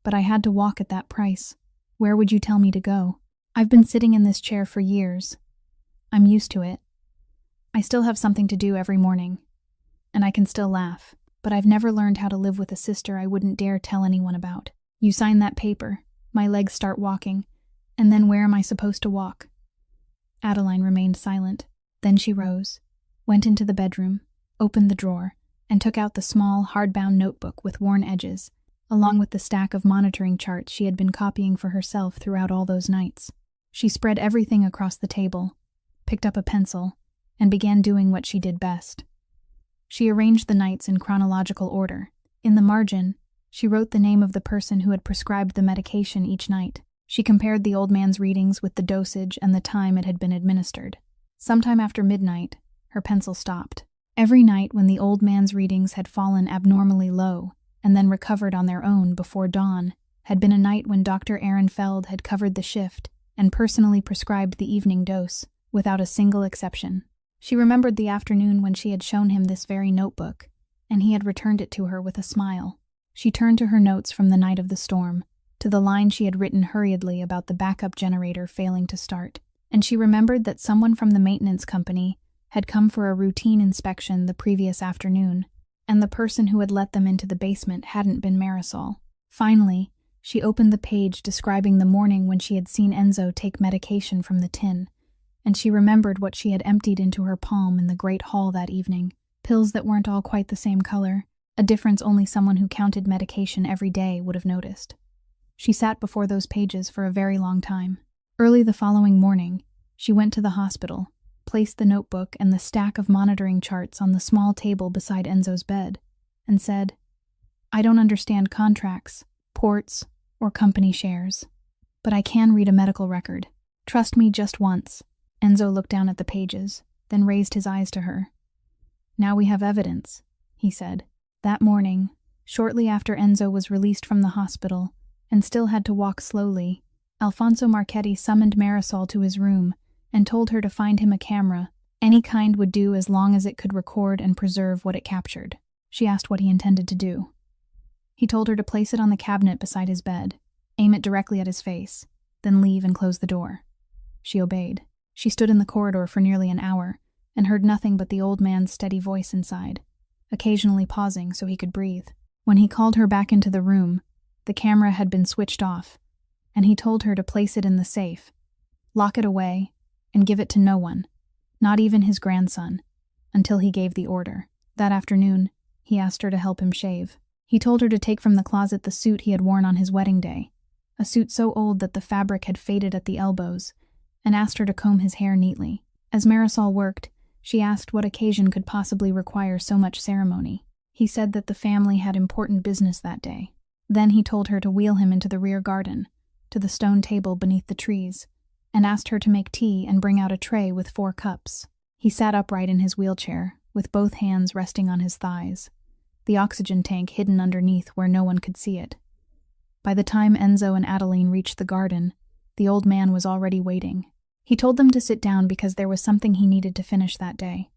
but I had to walk at that price, where would you tell me to go? I've been sitting in this chair for years. I'm used to it. I still have something to do every morning, and I can still laugh, but I've never learned how to live with a sister I wouldn't dare tell anyone about. You sign that paper, my legs start walking, and then where am I supposed to walk?" Adeline remained silent. Then she rose, went into the bedroom, opened the drawer, and took out the small, hardbound notebook with worn edges, along with the stack of monitoring charts she had been copying for herself throughout all those nights. She spread everything across the table, picked up a pencil, and began doing what she did best. She arranged the nights in chronological order. In the margin, she wrote the name of the person who had prescribed the medication each night. She compared the old man's readings with the dosage and the time it had been administered. Sometime after midnight, her pencil stopped. Every night when the old man's readings had fallen abnormally low and then recovered on their own before dawn had been a night when Dr. Ehrenfeld had covered the shift and personally prescribed the evening dose, without a single exception. She remembered the afternoon when she had shown him this very notebook, and he had returned it to her with a smile. She turned to her notes from the night of the storm, to the line she had written hurriedly about the backup generator failing to start, and she remembered that someone from the maintenance company had come for a routine inspection the previous afternoon, and the person who had let them into the basement hadn't been Marisol. Finally, she opened the page describing the morning when she had seen Enzo take medication from the tin, and she remembered what she had emptied into her palm in the great hall that evening. Pills that weren't all quite the same color, a difference only someone who counted medication every day would have noticed. She sat before those pages for a very long time. Early the following morning, she went to the hospital, placed the notebook and the stack of monitoring charts on the small table beside Enzo's bed, and said, "I don't understand contracts, ports, or company shares, but I can read a medical record. Trust me just once." Enzo looked down at the pages, then raised his eyes to her. "Now we have evidence," he said. That morning, shortly after Enzo was released from the hospital and still had to walk slowly, Alfonso Marchetti summoned Marisol to his room and told her to find him a camera. Any kind would do as long as it could record and preserve what it captured. She asked what he intended to do. He told her to place it on the cabinet beside his bed, aim it directly at his face, then leave and close the door. She obeyed. She stood in the corridor for nearly an hour and heard nothing but the old man's steady voice inside, occasionally pausing so he could breathe. When he called her back into the room, the camera had been switched off, and he told her to place it in the safe, lock it away, and give it to no one, not even his grandson, until he gave the order. That afternoon, he asked her to help him shave. He told her to take from the closet the suit he had worn on his wedding day, a suit so old that the fabric had faded at the elbows, and asked her to comb his hair neatly. As Marisol worked, she asked what occasion could possibly require so much ceremony. He said that the family had important business that day. Then he told her to wheel him into the rear garden, to the stone table beneath the trees, and asked her to make tea and bring out a tray with 4 cups. He sat upright in his wheelchair, with both hands resting on his thighs, the oxygen tank hidden underneath where no one could see it. By the time Enzo and Adeline reached the garden, the old man was already waiting. He told them to sit down because there was something he needed to finish that day.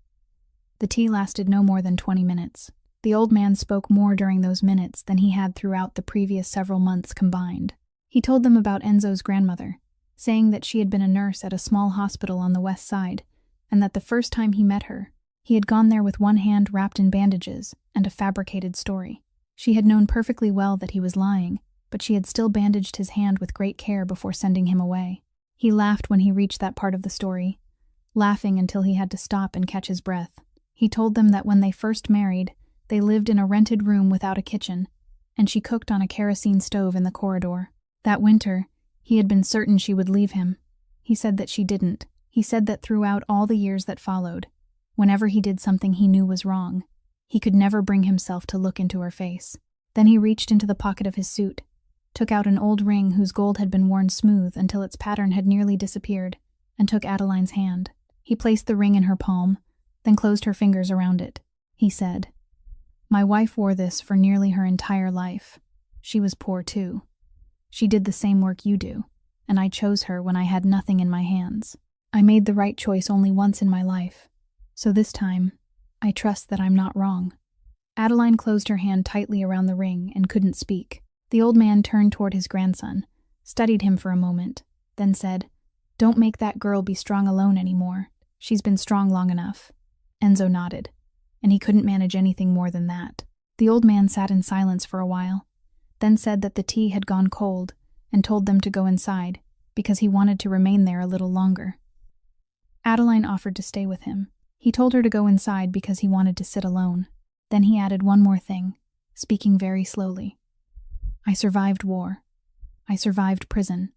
The tea lasted no more than 20 minutes. The old man spoke more during those minutes than he had throughout the previous several months combined. He told them about Enzo's grandmother, saying that she had been a nurse at a small hospital on the west side, and that the first time he met her, he had gone there with one hand wrapped in bandages and a fabricated story. She had known perfectly well that he was lying, but she had still bandaged his hand with great care before sending him away. He laughed when he reached that part of the story, laughing until he had to stop and catch his breath. He told them that when they first married, they lived in a rented room without a kitchen, and she cooked on a kerosene stove in the corridor. That winter, he had been certain she would leave him. He said that she didn't. He said that throughout all the years that followed, whenever he did something he knew was wrong, he could never bring himself to look into her face. Then he reached into the pocket of his suit, took out an old ring whose gold had been worn smooth until its pattern had nearly disappeared, and took Adeline's hand. He placed the ring in her palm, then closed her fingers around it. He said, "My wife wore this for nearly her entire life. She was poor too. She did the same work you do, and I chose her when I had nothing in my hands. I made the right choice only once in my life, so this time, I trust that I'm not wrong." Adeline closed her hand tightly around the ring and couldn't speak. The old man turned toward his grandson, studied him for a moment, then said, "Don't make that girl be strong alone anymore. She's been strong long enough." Enzo nodded, and he couldn't manage anything more than that. The old man sat in silence for a while, then said that the tea had gone cold and told them to go inside because he wanted to remain there a little longer. Adeline offered to stay with him. He told her to go inside because he wanted to sit alone. Then he added one more thing, speaking very slowly. "I survived war. I survived prison.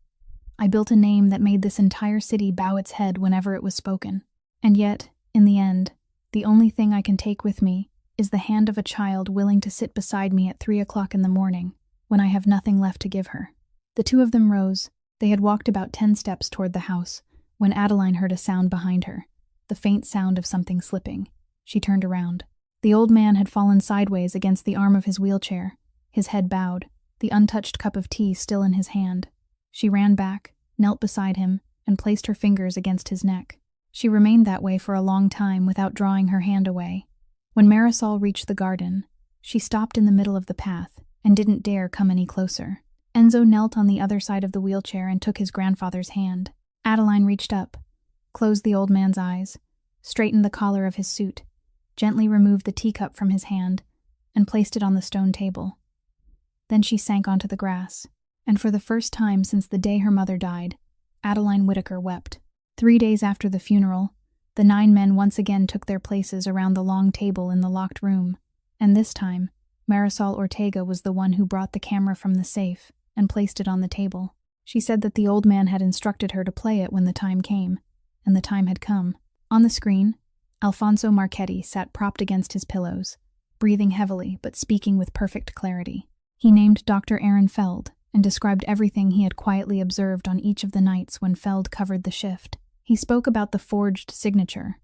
I built a name that made this entire city bow its head whenever it was spoken. And yet, in the end, the only thing I can take with me is the hand of a child willing to sit beside me at 3 o'clock in the morning, when I have nothing left to give her." The two of them rose. They had walked about 10 steps toward the house, when Adeline heard a sound behind her, the faint sound of something slipping. She turned around. The old man had fallen sideways against the arm of his wheelchair, his head bowed, the untouched cup of tea still in his hand. She ran back, knelt beside him, and placed her fingers against his neck. She remained that way for a long time without drawing her hand away. When Marisol reached the garden, she stopped in the middle of the path and didn't dare come any closer. Enzo knelt on the other side of the wheelchair and took his grandfather's hand. Adeline reached up, closed the old man's eyes, straightened the collar of his suit, gently removed the teacup from his hand, and placed it on the stone table. Then she sank onto the grass, and for the first time since the day her mother died, Adeline Whittaker wept. 3 days after the funeral, the 9 men once again took their places around the long table in the locked room, and this time, Marisol Ortega was the one who brought the camera from the safe and placed it on the table. She said that the old man had instructed her to play it when the time came, and the time had come. On the screen, Alfonso Marchetti sat propped against his pillows, breathing heavily but speaking with perfect clarity. He named Dr. Aaron Feld and described everything he had quietly observed on each of the nights when Feld covered the shift. He spoke about the forged signature,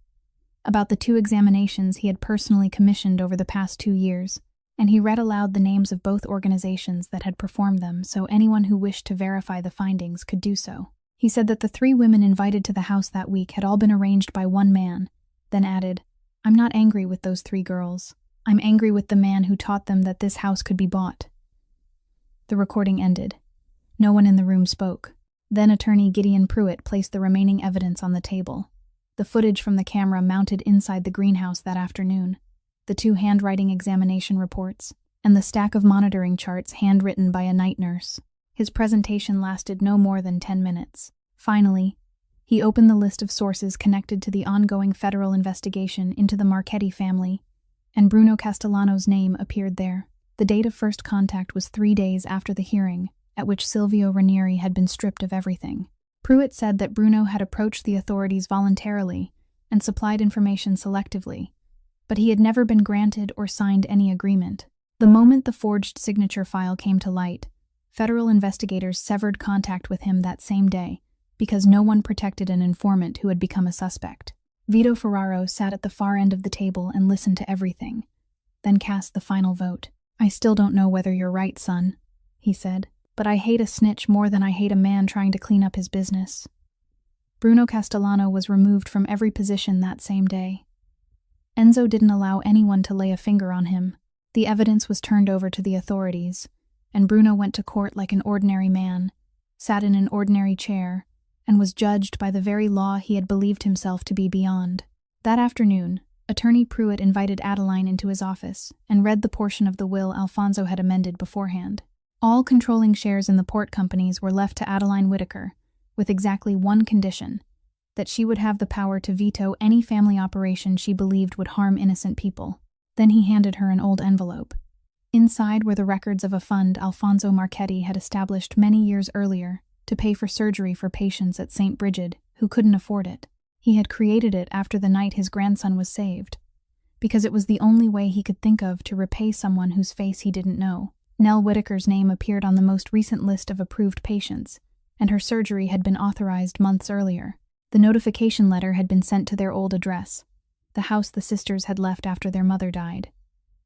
about the 2 examinations he had personally commissioned over the past 2 years, and he read aloud the names of both organizations that had performed them so anyone who wished to verify the findings could do so. He said that the 3 women invited to the house that week had all been arranged by one man, then added, "I'm not angry with those 3 girls. I'm angry with the man who taught them that this house could be bought." The recording ended. No one in the room spoke. Then attorney Gideon Pruitt placed the remaining evidence on the table. The footage from the camera mounted inside the greenhouse that afternoon, the 2 handwriting examination reports, and the stack of monitoring charts handwritten by a night nurse. His presentation lasted no more than 10 minutes. Finally, he opened the list of sources connected to the ongoing federal investigation into the Marchetti family, and Bruno Castellano's name appeared there. The date of first contact was 3 days after the hearing, at which Silvio Ranieri had been stripped of everything. Pruitt said that Bruno had approached the authorities voluntarily and supplied information selectively, but he had never been granted or signed any agreement. The moment the forged signature file came to light, federal investigators severed contact with him that same day because no one protected an informant who had become a suspect. Vito Ferraro sat at the far end of the table and listened to everything, then cast the final vote. "I still don't know whether you're right, son," he said, "but I hate a snitch more than I hate a man trying to clean up his business." Bruno Castellano was removed from every position that same day. Enzo didn't allow anyone to lay a finger on him. The evidence was turned over to the authorities, and Bruno went to court like an ordinary man, sat in an ordinary chair, and was judged by the very law he had believed himself to be beyond. That afternoon, Attorney Pruitt invited Adeline into his office and read the portion of the will Alfonso had amended beforehand. All controlling shares in the port companies were left to Adeline Whitaker, with exactly one condition: that she would have the power to veto any family operation she believed would harm innocent people. Then he handed her an old envelope. Inside were the records of a fund Alfonso Marchetti had established many years earlier to pay for surgery for patients at St. Brigid who couldn't afford it. He had created it after the night his grandson was saved, because it was the only way he could think of to repay someone whose face he didn't know. Nell Whitaker's name appeared on the most recent list of approved patients, and her surgery had been authorized months earlier. The notification letter had been sent to their old address, the house the sisters had left after their mother died.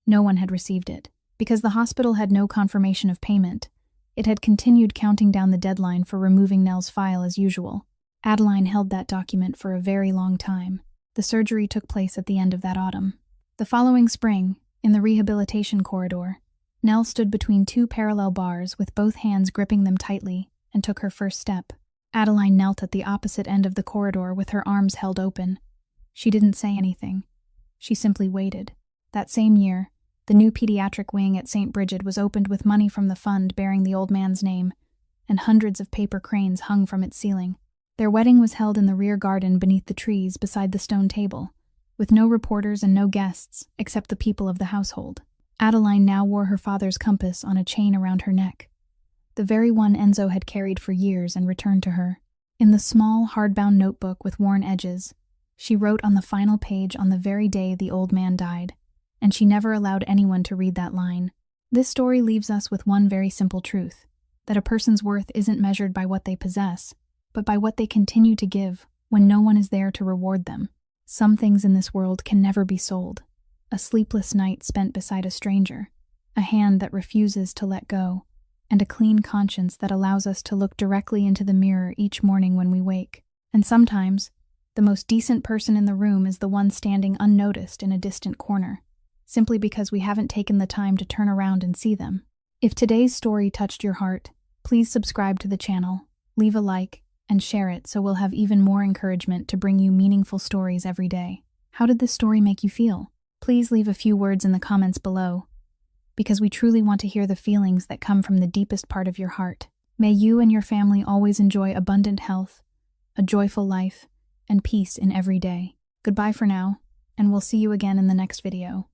No one had received it. Because the hospital had no confirmation of payment, it had continued counting down the deadline for removing Nell's file as usual. Adeline held that document for a very long time. The surgery took place at the end of that autumn. The following spring, in the rehabilitation corridor, Nell stood between two parallel bars with both hands gripping them tightly and took her first step. Adeline knelt at the opposite end of the corridor with her arms held open. She didn't say anything. She simply waited. That same year, the new pediatric wing at St. Brigid was opened with money from the fund bearing the old man's name, and hundreds of paper cranes hung from its ceiling. Their wedding was held in the rear garden beneath the trees beside the stone table, with no reporters and no guests except the people of the household. Adeline now wore her father's compass on a chain around her neck, the very one Enzo had carried for years and returned to her. In the small, hardbound notebook with worn edges, she wrote on the final page on the very day the old man died, and she never allowed anyone to read that line. This story leaves us with one very simple truth, that a person's worth isn't measured by what they possess, but by what they continue to give when no one is there to reward them. Some things in this world can never be sold. A sleepless night spent beside a stranger, a hand that refuses to let go, and a clean conscience that allows us to look directly into the mirror each morning when we wake. And sometimes, the most decent person in the room is the one standing unnoticed in a distant corner, simply because we haven't taken the time to turn around and see them. If today's story touched your heart, please subscribe to the channel, leave a like, and share it so we'll have even more encouragement to bring you meaningful stories every day. How did this story make you feel? Please leave a few words in the comments below, because we truly want to hear the feelings that come from the deepest part of your heart. May you and your family always enjoy abundant health, a joyful life, and peace in every day. Goodbye for now, and we'll see you again in the next video.